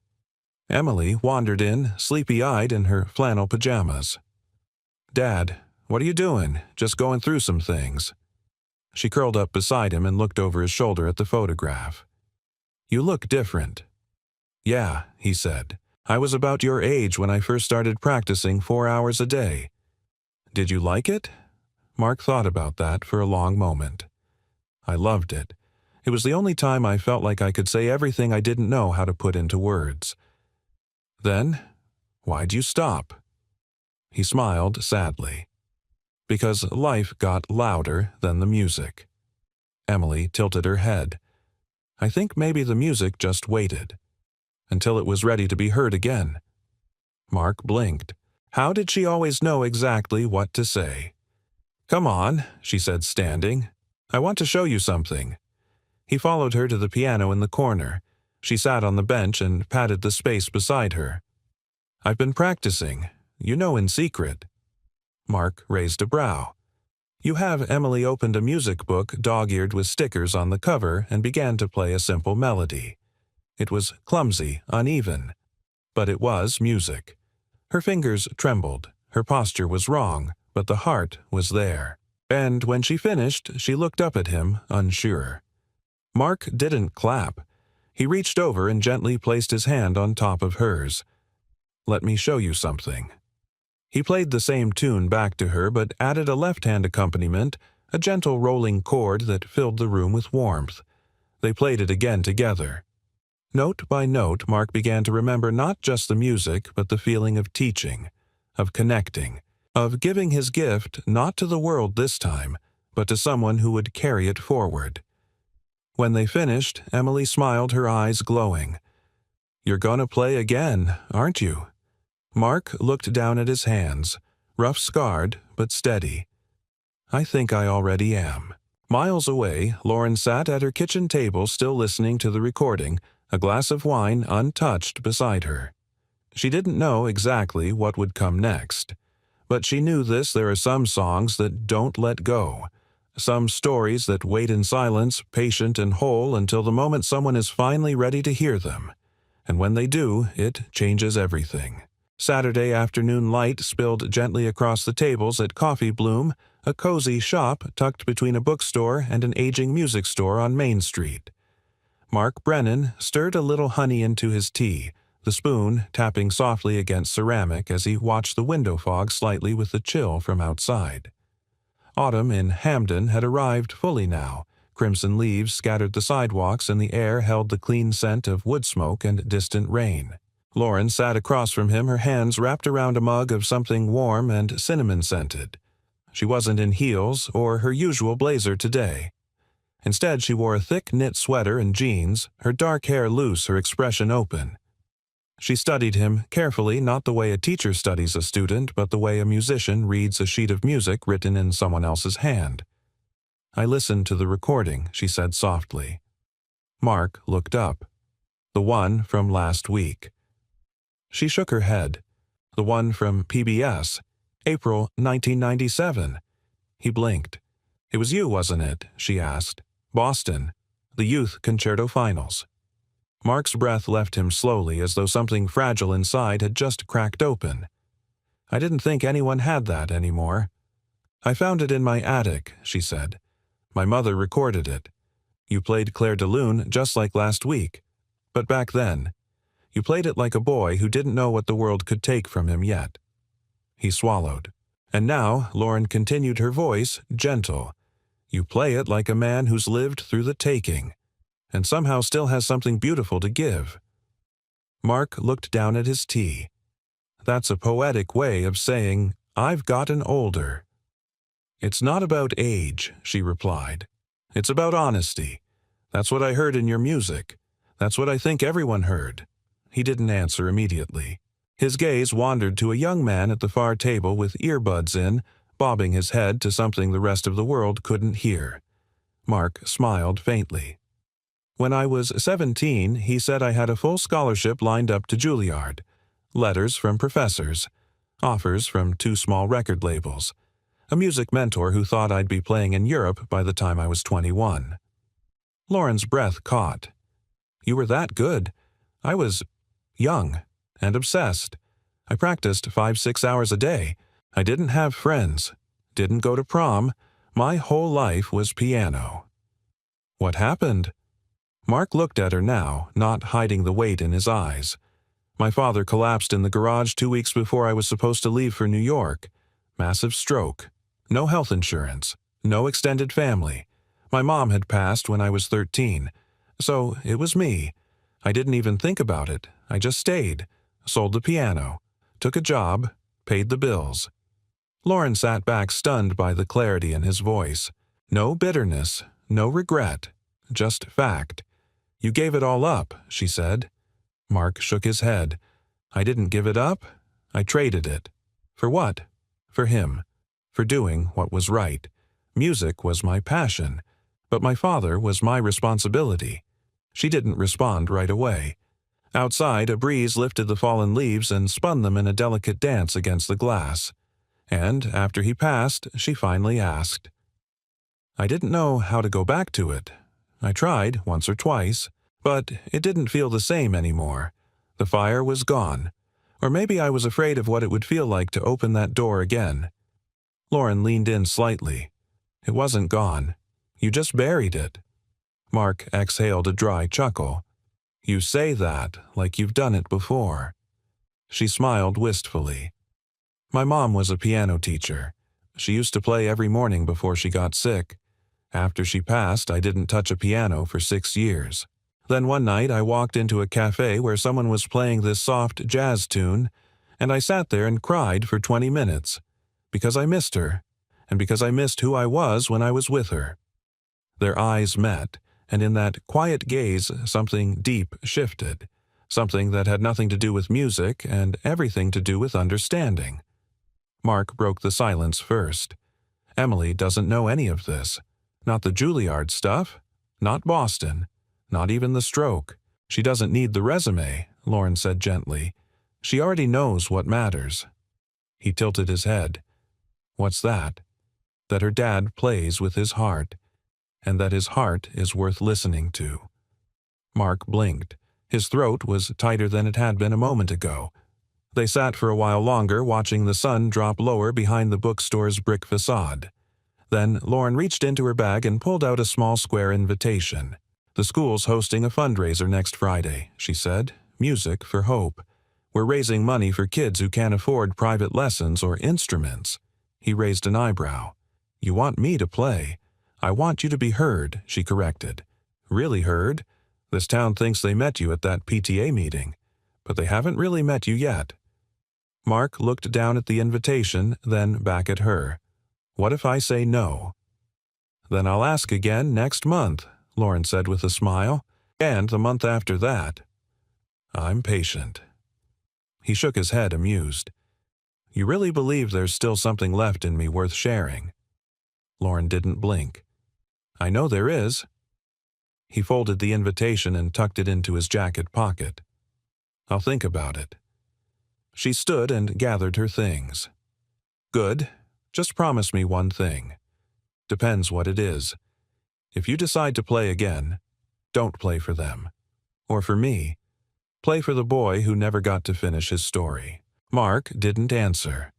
Emily wandered in, sleepy-eyed in her flannel pajamas. "Dad, what are you doing? Just going through some things." She curled up beside him and looked over his shoulder at the photograph. "You look different." "Yeah," he said. "I was about your age when I first started practicing 4 hours a day." "Did you like it?" Mark thought about that for a long moment. "I loved it. It was the only time I felt like I could say everything I didn't know how to put into words." "Then, why'd you stop?" He smiled sadly. "Because life got louder than the music." Emily tilted her head. "I think maybe the music just waited. Until it was ready to be heard again." Mark blinked. How did she always know exactly what to say? "Come on," she said, standing. "I want to show you something." He followed her to the piano in the corner. She sat on the bench and patted the space beside her. "I've been practicing, in secret." Mark raised a brow. "You have." Emily opened a music book dog-eared with stickers on the cover and began to play a simple melody. It was clumsy, uneven, but it was music. Her fingers trembled, her posture was wrong, but the heart was there. And when she finished, she looked up at him, unsure. Mark didn't clap. He reached over and gently placed his hand on top of hers. "Let me show you something." He played the same tune back to her, but added a left-hand accompaniment, a gentle rolling chord that filled the room with warmth. They played it again together. Note by note, Mark began to remember not just the music, but the feeling of teaching, of connecting, of giving his gift not to the world this time, but to someone who would carry it forward. When they finished, Emily smiled, her eyes glowing. "You're gonna play again, aren't you?" Mark looked down at his hands, rough-scarred but steady. "I think I already am." Miles away, Lauren sat at her kitchen table still listening to the recording, a glass of wine untouched beside her. She didn't know exactly what would come next. But she knew this: there are some songs that don't let go. Some stories that wait in silence, patient and whole, until the moment someone is finally ready to hear them. And when they do, it changes everything. Saturday afternoon light spilled gently across the tables at Coffee Bloom, a cozy shop tucked between a bookstore and an aging music store on Main Street. Mark Brennan stirred a little honey into his tea, the spoon tapping softly against ceramic as he watched the window fog slightly with the chill from outside. Autumn in Hamden had arrived fully now. Crimson leaves scattered the sidewalks and the air held the clean scent of wood smoke and distant rain. Lauren sat across from him, her hands wrapped around a mug of something warm and cinnamon-scented. She wasn't in heels or her usual blazer today. Instead, she wore a thick knit sweater and jeans, her dark hair loose, her expression open. She studied him carefully, not the way a teacher studies a student, but the way a musician reads a sheet of music written in someone else's hand. "I listened to the recording," she said softly. Mark looked up. "The one from last week." She shook her head. "The one from PBS, April 1997. He blinked. "It was you, wasn't it?" she asked. "Boston. The Youth Concerto Finals." Mark's breath left him slowly, as though something fragile inside had just cracked open. I didn't think anyone had that anymore. I found it in my attic, she said. My mother recorded it. You played Clair de Lune just like last week. But back then, you played it like a boy who didn't know what the world could take from him yet. He swallowed. And now, Lauren continued, her voice gentle. You play it like a man who's lived through the taking, and somehow still has something beautiful to give. Mark looked down at his tea. That's a poetic way of saying, I've gotten older. It's not about age, she replied. It's about honesty. That's what I heard in your music. That's what I think everyone heard. He didn't answer immediately. His gaze wandered to a young man at the far table with earbuds in, bobbing his head to something the rest of the world couldn't hear. Mark smiled faintly. When I was 17, he said I had a full scholarship lined up to Juilliard. Letters from professors. Offers from 2 small record labels. A music mentor who thought I'd be playing in Europe by the time I was 21. Lauren's breath caught. You were that good. I was young and obsessed. I practiced 5-6 hours a day. I didn't have friends. Didn't go to prom. My whole life was piano. What happened? Mark looked at her now, not hiding the weight in his eyes. My father collapsed in the garage 2 weeks before I was supposed to leave for New York. Massive stroke. No health insurance. No extended family. My mom had passed when I was 13. So it was me. I didn't even think about it. I just stayed. Sold the piano. Took a job. Paid the bills. Lauren sat back, stunned by the clarity in his voice. No bitterness. No regret. Just fact. You gave it all up, she said. Mark shook his head. I didn't give it up. I traded it. For what? For him. For doing what was right. Music was my passion, but my father was my responsibility. She didn't respond right away. Outside, a breeze lifted the fallen leaves and spun them in a delicate dance against the glass. And, after he passed, she finally asked. I didn't know how to go back to it. I tried once or twice, but it didn't feel the same anymore. The fire was gone. Or maybe I was afraid of what it would feel like to open that door again. Lauren leaned in slightly. It wasn't gone. You just buried it. Mark exhaled a dry chuckle. You say that like you've done it before. She smiled wistfully. My mom was a piano teacher. She used to play every morning before she got sick. After she passed, I didn't touch a piano for 6 years. Then one night I walked into a cafe where someone was playing this soft jazz tune, and I sat there and cried for 20 minutes. Because I missed her, and because I missed who I was when I was with her. Their eyes met, and in that quiet gaze something deep shifted, something that had nothing to do with music and everything to do with understanding. Mark broke the silence first. Emily doesn't know any of this. Not the Juilliard stuff, not Boston, not even the stroke. She doesn't need the resume, Lauren said gently. She already knows what matters. He tilted his head. What's that? That her dad plays with his heart, and that his heart is worth listening to. Mark blinked. His throat was tighter than it had been a moment ago. They sat for a while longer, watching the sun drop lower behind the bookstore's brick facade. Then Lauren reached into her bag and pulled out a small square invitation. The school's hosting a fundraiser next Friday, she said. Music for Hope. We're raising money for kids who can't afford private lessons or instruments. He raised an eyebrow. You want me to play? I want you to be heard, she corrected. Really heard? This town thinks they met you at that PTA meeting, but they haven't really met you yet. Mark looked down at the invitation, then back at her. What if I say no? Then I'll ask again next month, Lauren said with a smile, and the month after that. I'm patient. He shook his head, amused. You really believe there's still something left in me worth sharing? Lauren didn't blink. I know there is. He folded the invitation and tucked it into his jacket pocket. I'll think about it. She stood and gathered her things. Good. Just promise me one thing. Depends what it is. If you decide to play again, don't play for them. Or for me? Play for the boy who never got to finish his story. Mark didn't answer.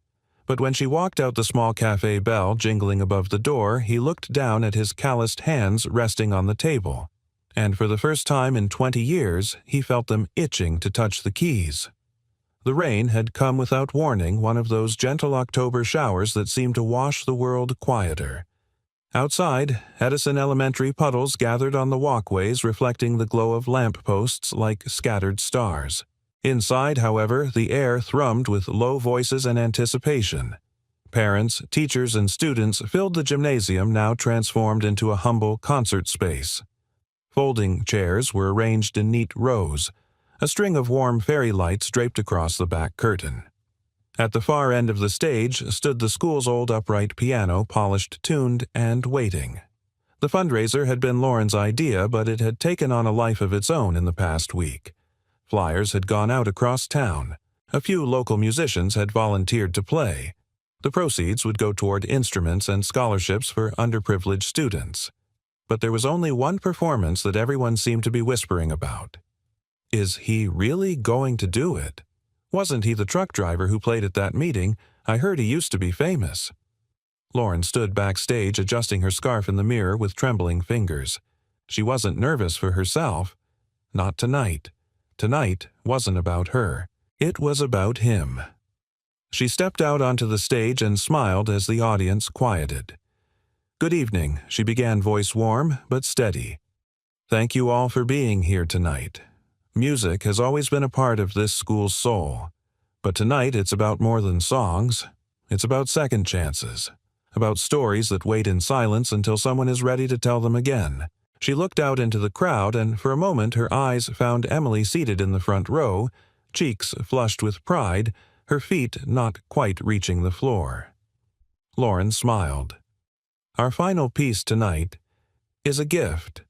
But when she walked out the small cafe bell jingling above the door, he looked down at his calloused hands resting on the table. And for the first time in 20 years, he felt them itching to touch the keys. The rain had come without warning, one of those gentle October showers that seemed to wash the world quieter. Outside, Edison Elementary puddles gathered on the walkways, reflecting the glow of lampposts like scattered stars. Inside, however, the air thrummed with low voices and anticipation. Parents, teachers, and students filled the gymnasium, now transformed into a humble concert space. Folding chairs were arranged in neat rows, a string of warm fairy lights draped across the back curtain. At the far end of the stage stood the school's old upright piano, polished, tuned, and waiting. The fundraiser had been Lauren's idea, but it had taken on a life of its own in the past week. Flyers had gone out across town. A few local musicians had volunteered to play. The proceeds would go toward instruments and scholarships for underprivileged students. But there was only one performance that everyone seemed to be whispering about. Is he really going to do it? Wasn't he the truck driver who played at that meeting? I heard he used to be famous. Lauren stood backstage adjusting her scarf in the mirror with trembling fingers. She wasn't nervous for herself. Not tonight. Tonight wasn't about her. It was about him. She stepped out onto the stage and smiled as the audience quieted. "Good evening," she began, voice warm but steady. "Thank you all for being here tonight. Music has always been a part of this school's soul. But tonight it's about more than songs. It's about second chances. About stories that wait in silence until someone is ready to tell them again." She looked out into the crowd, and for a moment her eyes found Emily seated in the front row, cheeks flushed with pride, her feet not quite reaching the floor. Lauren smiled. "Our final piece tonight is a gift,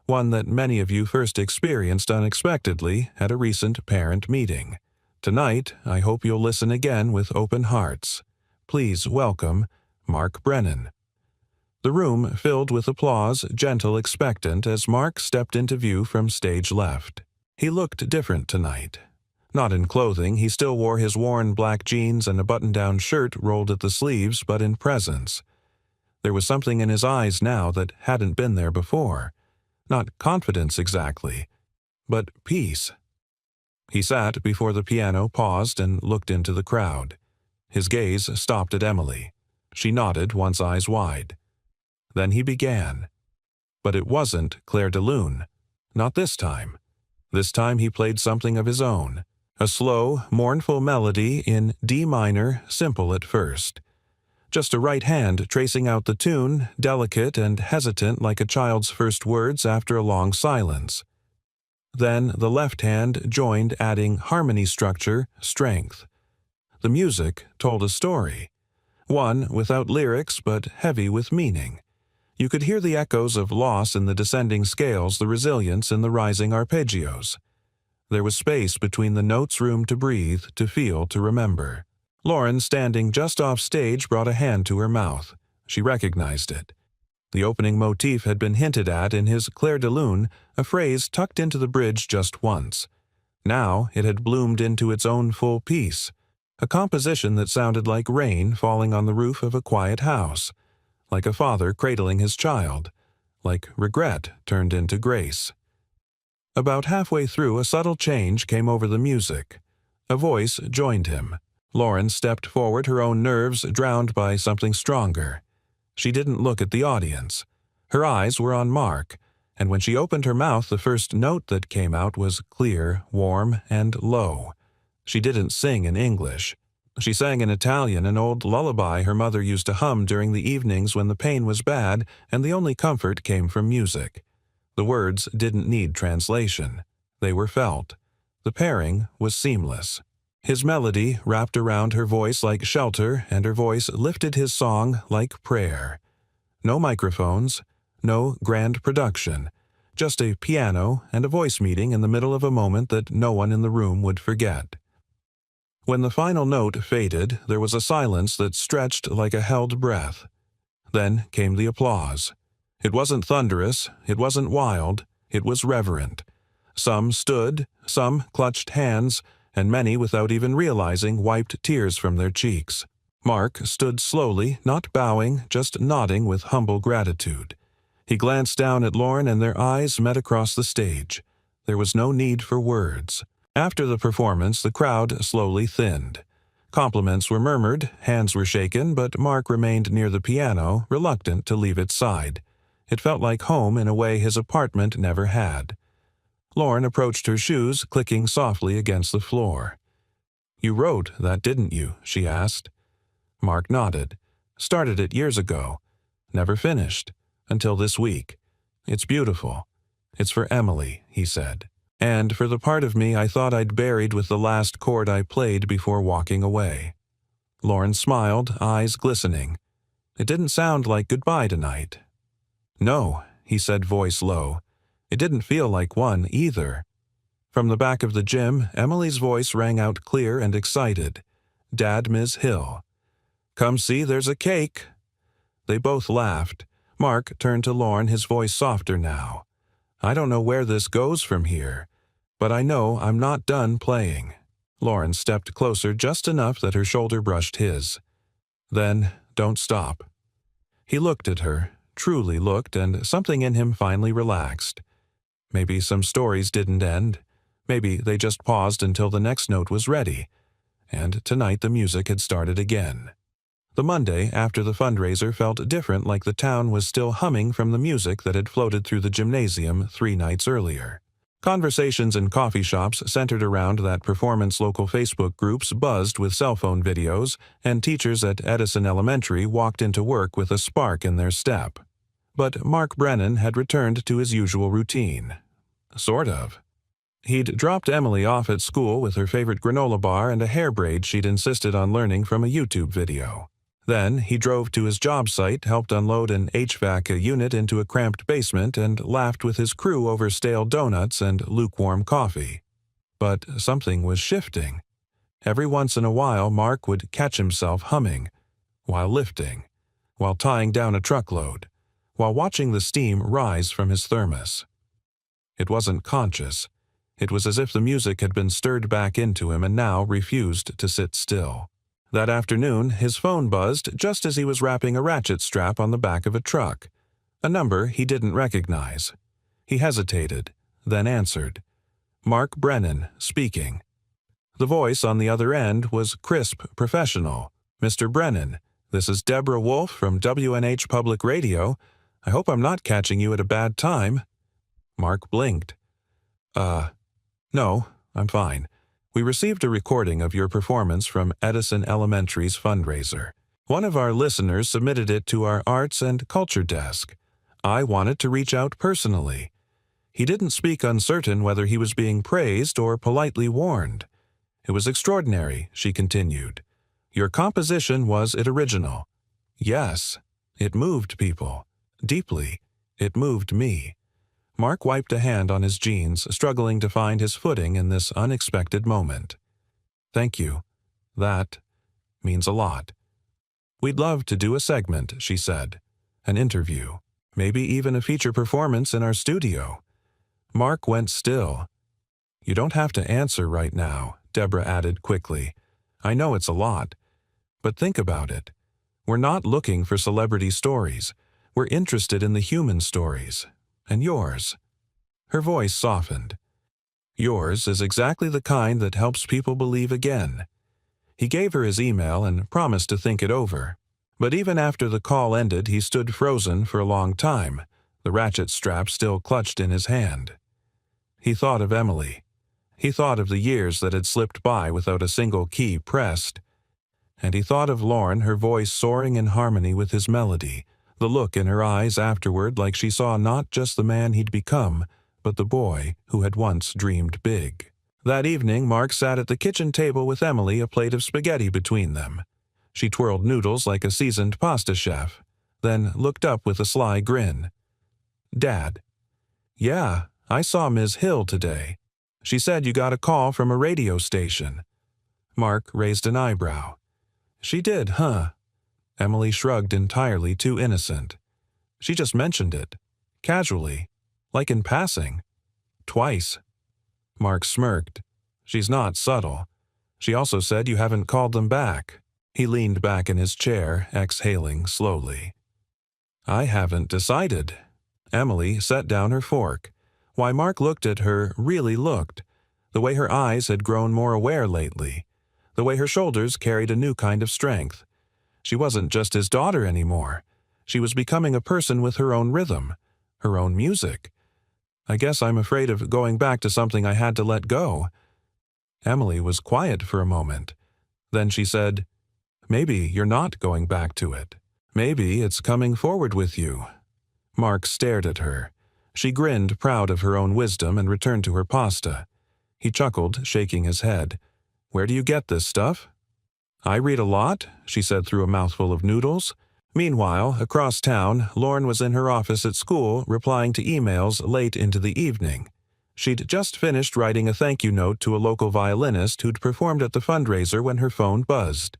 one that many of you first experienced unexpectedly at a recent parent meeting. Tonight, I hope you'll listen again with open hearts. Please welcome Mark Brennan." The room filled with applause, gentle, expectant, as Mark stepped into view from stage left. He looked different tonight. Not in clothing, he still wore his worn black jeans and a button-down shirt rolled at the sleeves, but in presence. There was something in his eyes now that hadn't been there before. Not confidence exactly, but peace. He sat before the piano, paused, and looked into the crowd. His gaze stopped at Emily. She nodded, once eyes wide. Then he began. But it wasn't Clair de Lune. Not this time. This time he played something of his own. A slow, mournful melody in D minor, simple at first. Just a right hand tracing out the tune, delicate and hesitant like a child's first words after a long silence. Then the left hand joined, adding harmony, structure, strength. The music told a story. One without lyrics but heavy with meaning. You could hear the echoes of loss in the descending scales, the resilience in the rising arpeggios. There was space between the notes, room to breathe, to feel, to remember. Lauren, standing just off stage, brought a hand to her mouth. She recognized it. The opening motif had been hinted at in his Clair de Lune, a phrase tucked into the bridge just once. Now it had bloomed into its own full piece, a composition that sounded like rain falling on the roof of a quiet house. Like a father cradling his child, like regret turned into grace. About halfway through, a subtle change came over the music. A voice joined him. Lauren stepped forward, her own nerves drowned by something stronger. She didn't look at the audience. Her eyes were on Mark, and when she opened her mouth, the first note that came out was clear, warm, and low. She didn't sing in English. She sang in Italian, an old lullaby her mother used to hum during the evenings when the pain was bad and the only comfort came from music. The words didn't need translation. They were felt. The pairing was seamless. His melody wrapped around her voice like shelter, and her voice lifted his song like prayer. No microphones, no grand production, just a piano and a voice meeting in the middle of a moment that no one in the room would forget. When the final note faded, there was a silence that stretched like a held breath. Then came the applause. It wasn't thunderous, it wasn't wild, it was reverent. Some stood, some clutched hands, and many, without even realizing, wiped tears from their cheeks. Mark stood slowly, not bowing, just nodding with humble gratitude. He glanced down at Lauren and their eyes met across the stage. There was no need for words. After the performance, the crowd slowly thinned. Compliments were murmured, hands were shaken, but Mark remained near the piano, reluctant to leave its side. It felt like home in a way his apartment never had. Lauren approached her shoes, clicking softly against the floor. "You wrote that, didn't you?" she asked. Mark nodded. "Started it years ago. Never finished. Until this week. It's beautiful. It's for Emily," he said. "And for the part of me I thought I'd buried with the last chord I played before walking away." Lauren smiled, eyes glistening. "It didn't sound like goodbye tonight." "No," he said, voice low. "It didn't feel like one, either." From the back of the gym, Emily's voice rang out clear and excited. "Dad, Ms. Hill. Come see, there's a cake." They both laughed. Mark turned to Lauren, his voice softer now. "I don't know where this goes from here, but I know I'm not done playing." Lauren stepped closer just enough that her shoulder brushed his. "Then, don't stop." He looked at her, truly looked, and something in him finally relaxed. Maybe some stories didn't end. Maybe they just paused until the next note was ready. And tonight the music had started again. The Monday after the fundraiser felt different, like the town was still humming from the music that had floated through the gymnasium 3 nights earlier. Conversations in coffee shops centered around that performance. Local Facebook groups buzzed with cell phone videos, and teachers at Edison Elementary walked into work with a spark in their step. But Mark Brennan had returned to his usual routine. Sort of. He'd dropped Emily off at school with her favorite granola bar and a hair braid she'd insisted on learning from a YouTube video. Then he drove to his job site, helped unload an HVAC unit into a cramped basement, and laughed with his crew over stale donuts and lukewarm coffee. But something was shifting. Every once in a while, Mark would catch himself humming, while lifting, while tying down a truckload, while watching the steam rise from his thermos. It wasn't conscious. It was as if the music had been stirred back into him and now refused to sit still. That afternoon, his phone buzzed just as he was wrapping a ratchet strap on the back of a truck. A number he didn't recognize. He hesitated, then answered. Mark Brennan, speaking. The voice on the other end was crisp, professional. "Mr. Brennan, this is Deborah Wolf from WNH Public Radio. I hope I'm not catching you at a bad time." Mark blinked. No, I'm fine. We received a recording of your performance from Edison Elementary's fundraiser. One of our listeners submitted it to our Arts and Culture desk. I wanted to reach out personally. He didn't speak, uncertain whether he was being praised or politely warned. It was extraordinary, she continued. Your composition was original. Yes, it moved people. Deeply. It moved me. Mark wiped a hand on his jeans, struggling to find his footing in this unexpected moment. Thank you. That means a lot. We'd love to do a segment, she said. An interview. Maybe even a feature performance in our studio. Mark went still. You don't have to answer right now, Deborah added quickly. I know it's a lot. But think about it. We're not looking for celebrity stories. We're interested in the human stories. And yours. Her voice softened. Yours is exactly the kind that helps people believe again. He gave her his email and promised to think it over. But even after the call ended, he stood frozen for a long time, the ratchet strap still clutched in his hand. He thought of Emily. He thought of the years that had slipped by without a single key pressed. And he thought of Lauren, her voice soaring in harmony with his melody, the look in her eyes afterward like she saw not just the man he'd become, but the boy who had once dreamed big. That evening, Mark sat at the kitchen table with Emily, a plate of spaghetti between them. She twirled noodles like a seasoned pasta chef, then looked up with a sly grin. Dad. Yeah, I saw Ms. Hill today. She said you got a call from a radio station. Mark raised an eyebrow. She did, huh? Emily shrugged, entirely too innocent. She just mentioned it. Casually. Like in passing. Twice. Mark smirked. She's not subtle. She also said you haven't called them back. He leaned back in his chair, exhaling slowly. I haven't decided. Emily set down her fork. Why Mark looked at her really looked. The way her eyes had grown more aware lately. The way her shoulders carried a new kind of strength. She wasn't just his daughter anymore. She was becoming a person with her own rhythm, her own music. I guess I'm afraid of going back to something I had to let go. Emily was quiet for a moment. Then she said, Maybe you're not going back to it. Maybe it's coming forward with you. Mark stared at her. She grinned, proud of her own wisdom, and returned to her pasta. He chuckled, shaking his head. Where do you get this stuff? I read a lot, she said through a mouthful of noodles. Meanwhile, across town, Lauren was in her office at school, replying to emails late into the evening. She'd just finished writing a thank you note to a local violinist who'd performed at the fundraiser when her phone buzzed.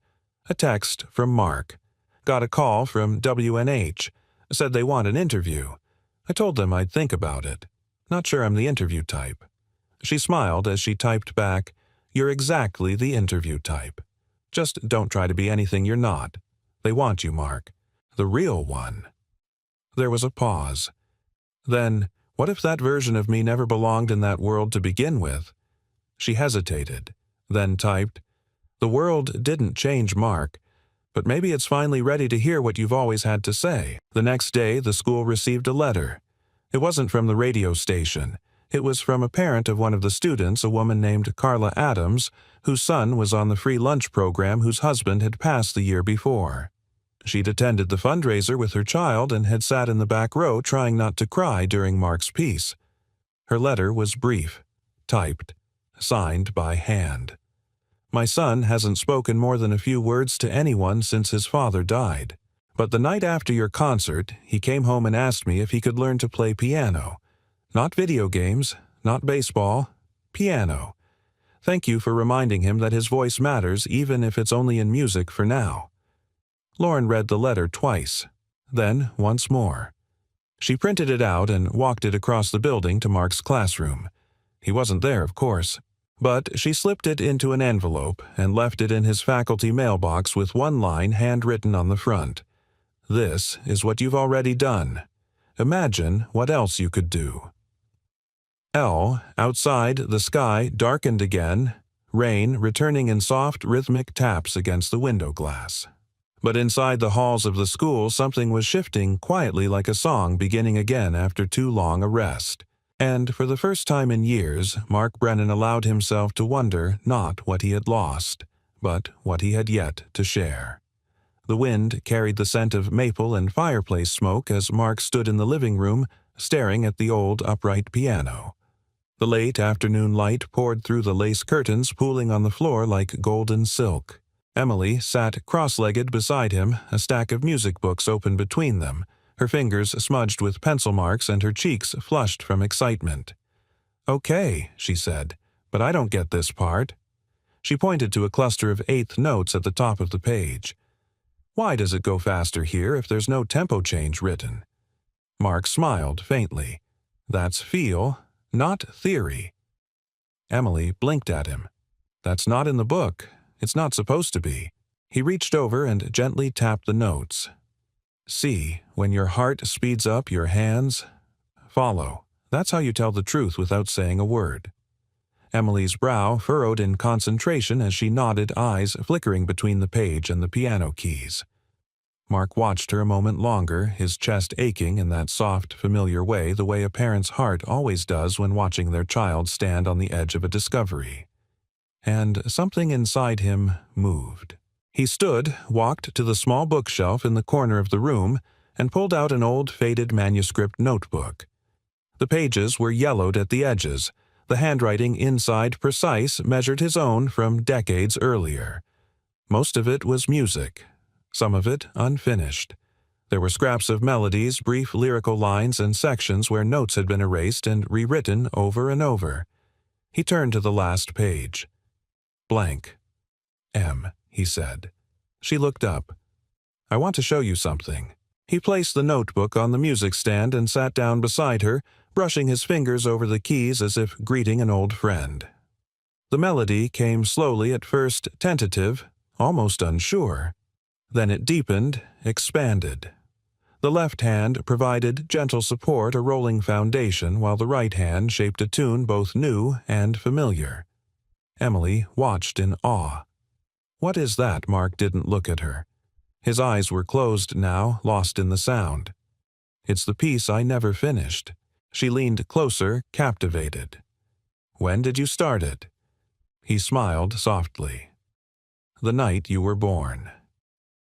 A text from Mark. Got a call from WNH. Said they want an interview. I told them I'd think about it. Not sure I'm the interview type. She smiled as she typed back, You're exactly the interview type. Just don't try to be anything you're not. They want you, Mark. The real one. There was a pause. Then, what if that version of me never belonged in that world to begin with? She hesitated, then typed, The world didn't change, Mark, but maybe it's finally ready to hear what you've always had to say. The next day, the school received a letter. It wasn't from the radio station. It was from a parent of one of the students, a woman named Carla Adams, whose son was on the free lunch program whose husband had passed the year before. She'd attended the fundraiser with her child and had sat in the back row trying not to cry during Mark's piece. Her letter was brief, typed, signed by hand. My son hasn't spoken more than a few words to anyone since his father died. But the night after your concert, he came home and asked me if he could learn to play piano. Not video games, not baseball, piano. Thank you for reminding him that his voice matters even if it's only in music for now. Lauren read the letter twice, then once more. She printed it out and walked it across the building to Mark's classroom. He wasn't there, of course, but she slipped it into an envelope and left it in his faculty mailbox with one line handwritten on the front. This is what you've already done. Imagine what else you could do. Outside, the sky darkened again, rain returning in soft, rhythmic taps against the window glass. But inside the halls of the school, something was shifting quietly like a song beginning again after too long a rest. And for the first time in years, Mark Brennan allowed himself to wonder not what he had lost, but what he had yet to share. The wind carried the scent of maple and fireplace smoke as Mark stood in the living room, staring at the old upright piano. The late afternoon light poured through the lace curtains, pooling on the floor like golden silk. Emily sat cross-legged beside him, a stack of music books open between them, her fingers smudged with pencil marks and her cheeks flushed from excitement. Okay, she said, but I don't get this part. She pointed to a cluster of eighth notes at the top of the page. Why does it go faster here if there's no tempo change written? Mark smiled faintly. That's feel, not theory. Emily blinked at him. That's not in the book. It's not supposed to be. He reached over and gently tapped the notes. See, when your heart speeds up, your hands follow. That's how you tell the truth without saying a word. Emily's brow furrowed in concentration as she nodded, eyes flickering between the page and the piano keys. Mark watched her a moment longer, his chest aching in that soft, familiar way, the way a parent's heart always does when watching their child stand on the edge of a discovery. And something inside him moved. He stood, walked to the small bookshelf in the corner of the room, and pulled out an old faded manuscript notebook. The pages were yellowed at the edges. The handwriting inside precise measured his own from decades earlier. Most of it was music, some of it unfinished. There were scraps of melodies, brief lyrical lines, and sections where notes had been erased and rewritten over and over. He turned to the last page. Blank. M, he said. She looked up. I want to show you something. He placed the notebook on the music stand and sat down beside her, brushing his fingers over the keys as if greeting an old friend. The melody came slowly, at first tentative, almost unsure. Then it deepened, expanded. The left hand provided gentle support, a rolling foundation, while the right hand shaped a tune both new and familiar. Emily watched in awe. "What is that?" Mark didn't look at her. His eyes were closed now, lost in the sound. "It's the piece I never finished." She leaned closer, captivated. "When did you start it?" He smiled softly. "The night you were born."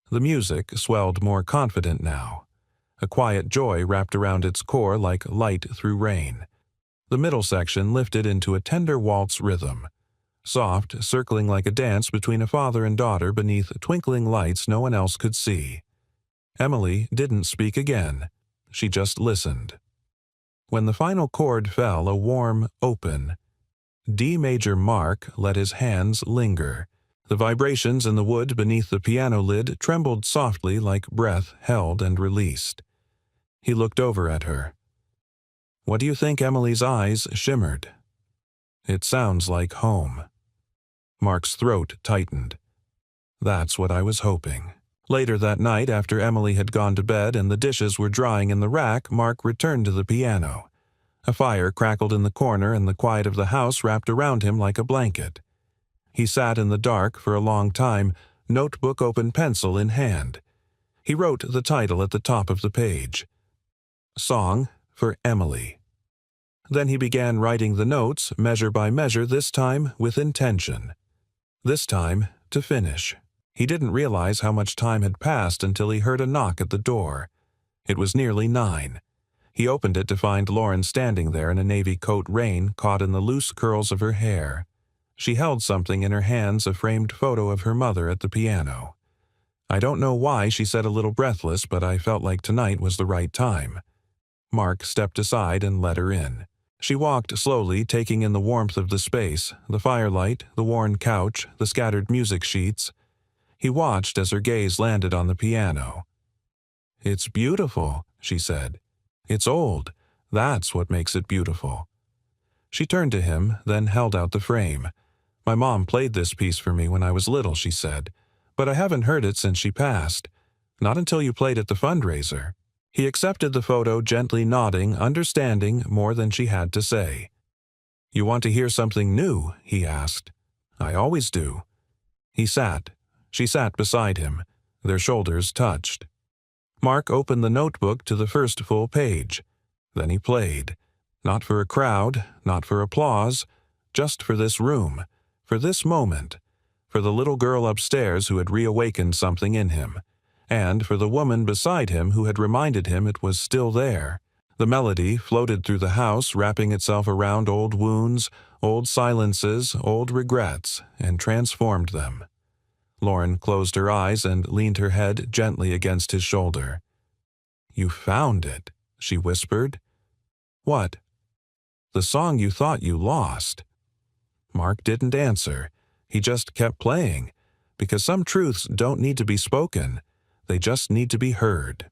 The music swelled more confident now. A quiet joy wrapped around its core like light through rain. The middle section lifted into a tender waltz rhythm, soft, circling like a dance between a father and daughter beneath twinkling lights no one else could see. Emily didn't speak again. She just listened. When the final chord fell, a warm, open D major, Mark let his hands linger. The vibrations in the wood beneath the piano lid trembled softly like breath held and released. He looked over at her. "What do you think?" Emily's eyes shimmered. "It sounds like home." Mark's throat tightened. "That's what I was hoping." Later that night, after Emily had gone to bed and the dishes were drying in the rack, Mark returned to the piano. A fire crackled in the corner and the quiet of the house wrapped around him like a blanket. He sat in the dark for a long time, notebook open, pencil in hand. He wrote the title at the top of the page. Song for Emily. Then he began writing the notes, measure by measure, this time with intention. This time to finish. He didn't realize how much time had passed until he heard a knock at the door. It was nearly 9. He opened it to find Lauren standing there in a navy coat, rain caught in the loose curls of her hair. She held something in her hands, a framed photo of her mother at the piano. "I don't know why," she said, a little breathless, "but I felt like tonight was the right time." Mark stepped aside and let her in. She walked slowly, taking in the warmth of the space, the firelight, the worn couch, the scattered music sheets. He watched as her gaze landed on the piano. "It's beautiful," she said. "It's old. That's what makes it beautiful." She turned to him, then held out the frame. "My mom played this piece for me when I was little," she said, "but I haven't heard it since she passed. Not until you played at the fundraiser." He accepted the photo, gently nodding, understanding more than she had to say. "You want to hear something new?" he asked. "I always do." He sat. She sat beside him. Their shoulders touched. Mark opened the notebook to the first full page. Then he played. Not for a crowd, not for applause, just for this room, for this moment, for the little girl upstairs who had reawakened something in him, and for the woman beside him who had reminded him it was still there. The melody floated through the house, wrapping itself around old wounds, old silences, old regrets, and transformed them. Lauren closed her eyes and leaned her head gently against his shoulder. "You found it," she whispered. "What?" "The song you thought you lost." Mark didn't answer. He just kept playing, because some truths don't need to be spoken. They just need to be heard.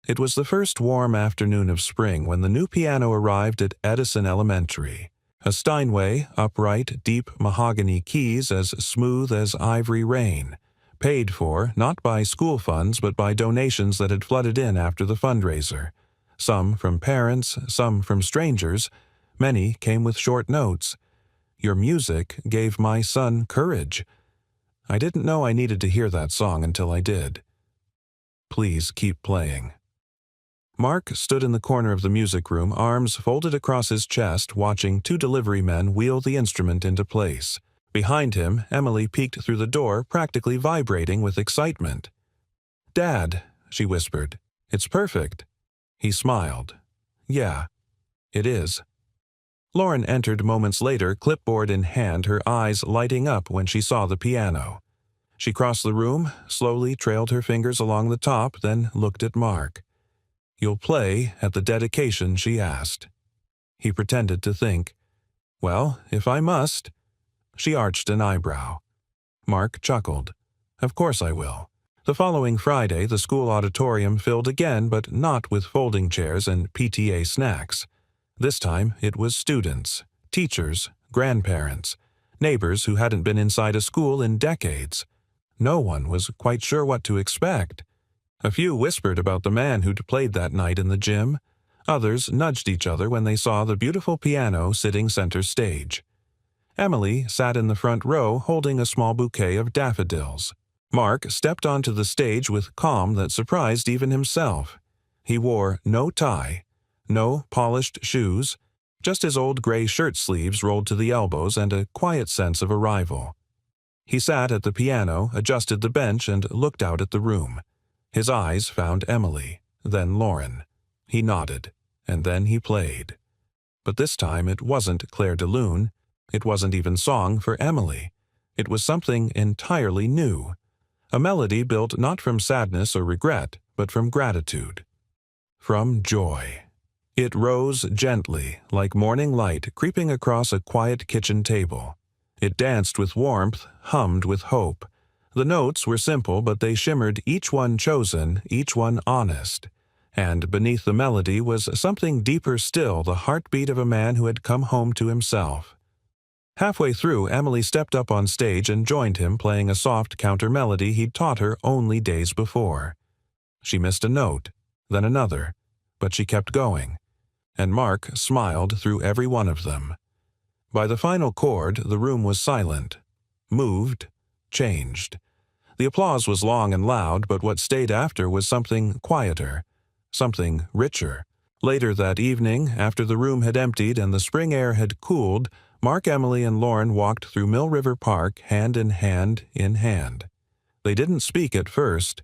It was the first warm afternoon of spring when the new piano arrived at Edison Elementary. A Steinway, upright, deep mahogany keys as smooth as ivory rain, paid for not by school funds but by donations that had flooded in after the fundraiser. Some from parents, some from strangers. Many came with short notes. "Your music gave my son courage." I didn't know I needed to hear that song until I did. Please keep playing. Mark stood in the corner of the music room, arms folded across his chest, watching 2 delivery men wheel the instrument into place. Behind him, Emily peeked through the door, practically vibrating with excitement. "Dad," she whispered, "it's perfect." He smiled. "Yeah, it is." Lauren entered moments later, clipboard in hand, her eyes lighting up when she saw the piano. She crossed the room, slowly trailed her fingers along the top, then looked at Mark. "You'll play at the dedication?" she asked. He pretended to think. "Well, if I must." She arched an eyebrow. Mark chuckled. "Of course I will." The following Friday, the school auditorium filled again, but not with folding chairs and PTA snacks. This time it was students, teachers, grandparents, neighbors who hadn't been inside a school in decades. No one was quite sure what to expect. A few whispered about the man who'd played that night in the gym. Others nudged each other when they saw the beautiful piano sitting center stage. Emily sat in the front row holding a small bouquet of daffodils. Mark stepped onto the stage with calm that surprised even himself. He wore no tie, no polished shoes, just his old gray shirt sleeves rolled to the elbows and a quiet sense of arrival. He sat at the piano, adjusted the bench, and looked out at the room. His eyes found Emily, then Lauren. He nodded, and then he played. But this time it wasn't Clair de Lune. It wasn't even song for Emily. It was something entirely new. A melody built not from sadness or regret, but from gratitude. From joy. It rose gently, like morning light creeping across a quiet kitchen table. It danced with warmth, hummed with hope. The notes were simple, but they shimmered, each one chosen, each one honest. And beneath the melody was something deeper still, the heartbeat of a man who had come home to himself. Halfway through, Emily stepped up on stage and joined him, playing a soft counter-melody he'd taught her only days before. She missed a note, then another, but she kept going. And Mark smiled through every one of them. By the final chord, the room was silent, moved, changed. The applause was long and loud, but what stayed after was something quieter, something richer. Later that evening, after the room had emptied and the spring air had cooled, Mark, Emily, and Lauren walked through Mill River Park hand in hand in hand. They didn't speak at first.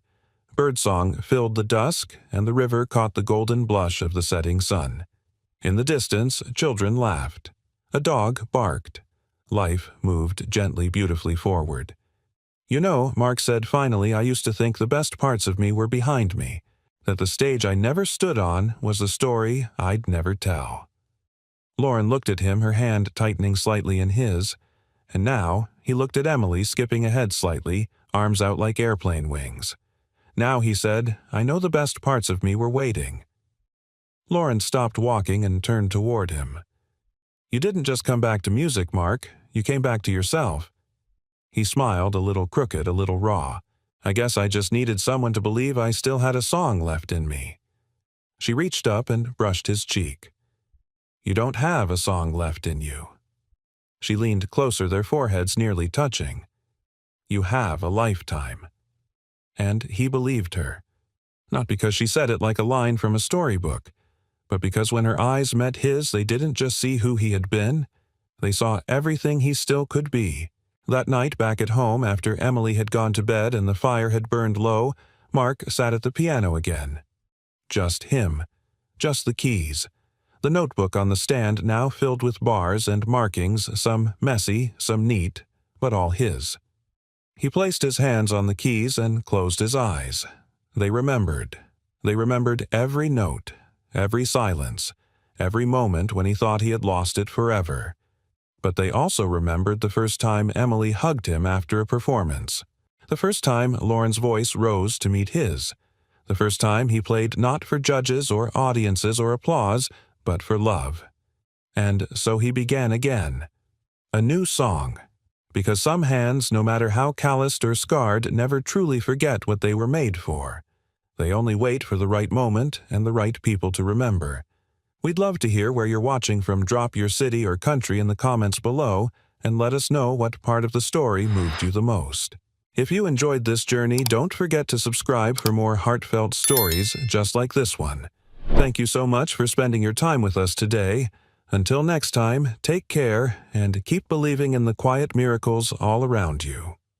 Birdsong filled the dusk, and the river caught the golden blush of the setting sun. In the distance, children laughed. A dog barked. Life moved gently, beautifully forward. "You know," Mark said finally, "I used to think the best parts of me were behind me, that the stage I never stood on was the story I'd never tell." Lauren looked at him, her hand tightening slightly in his, and now he looked at Emily, skipping ahead slightly, arms out like airplane wings. Now he said, "I know the best parts of me were waiting." Lauren stopped walking and turned toward him. "You didn't just come back to music, Mark. You came back to yourself." He smiled, a little crooked, a little raw. "I guess I just needed someone to believe I still had a song left in me." She reached up and brushed his cheek. "You don't have a song left in you." She leaned closer, their foreheads nearly touching. "You have a lifetime." And he believed her. Not because she said it like a line from a storybook, but because when her eyes met his, they didn't just see who he had been, they saw everything he still could be. That night back at home, after Emily had gone to bed and the fire had burned low, Mark sat at the piano again. Just him. Just the keys. The notebook on the stand now filled with bars and markings, some messy, some neat, but all his. He placed his hands on the keys and closed his eyes. They remembered. They remembered every note, every silence, every moment when he thought he had lost it forever. But they also remembered the first time Emily hugged him after a performance. The first time Lauren's voice rose to meet his. The first time he played not for judges or audiences or applause, but for love. And so he began again. A new song. Because some hands, no matter how calloused or scarred, never truly forget what they were made for. They only wait for the right moment and the right people to remember. We'd love to hear where you're watching from. Drop your city or country in the comments below and let us know what part of the story moved you the most. If you enjoyed this journey, don't forget to subscribe for more heartfelt stories just like this one. Thank you so much for spending your time with us today. Until next time, take care and keep believing in the quiet miracles all around you.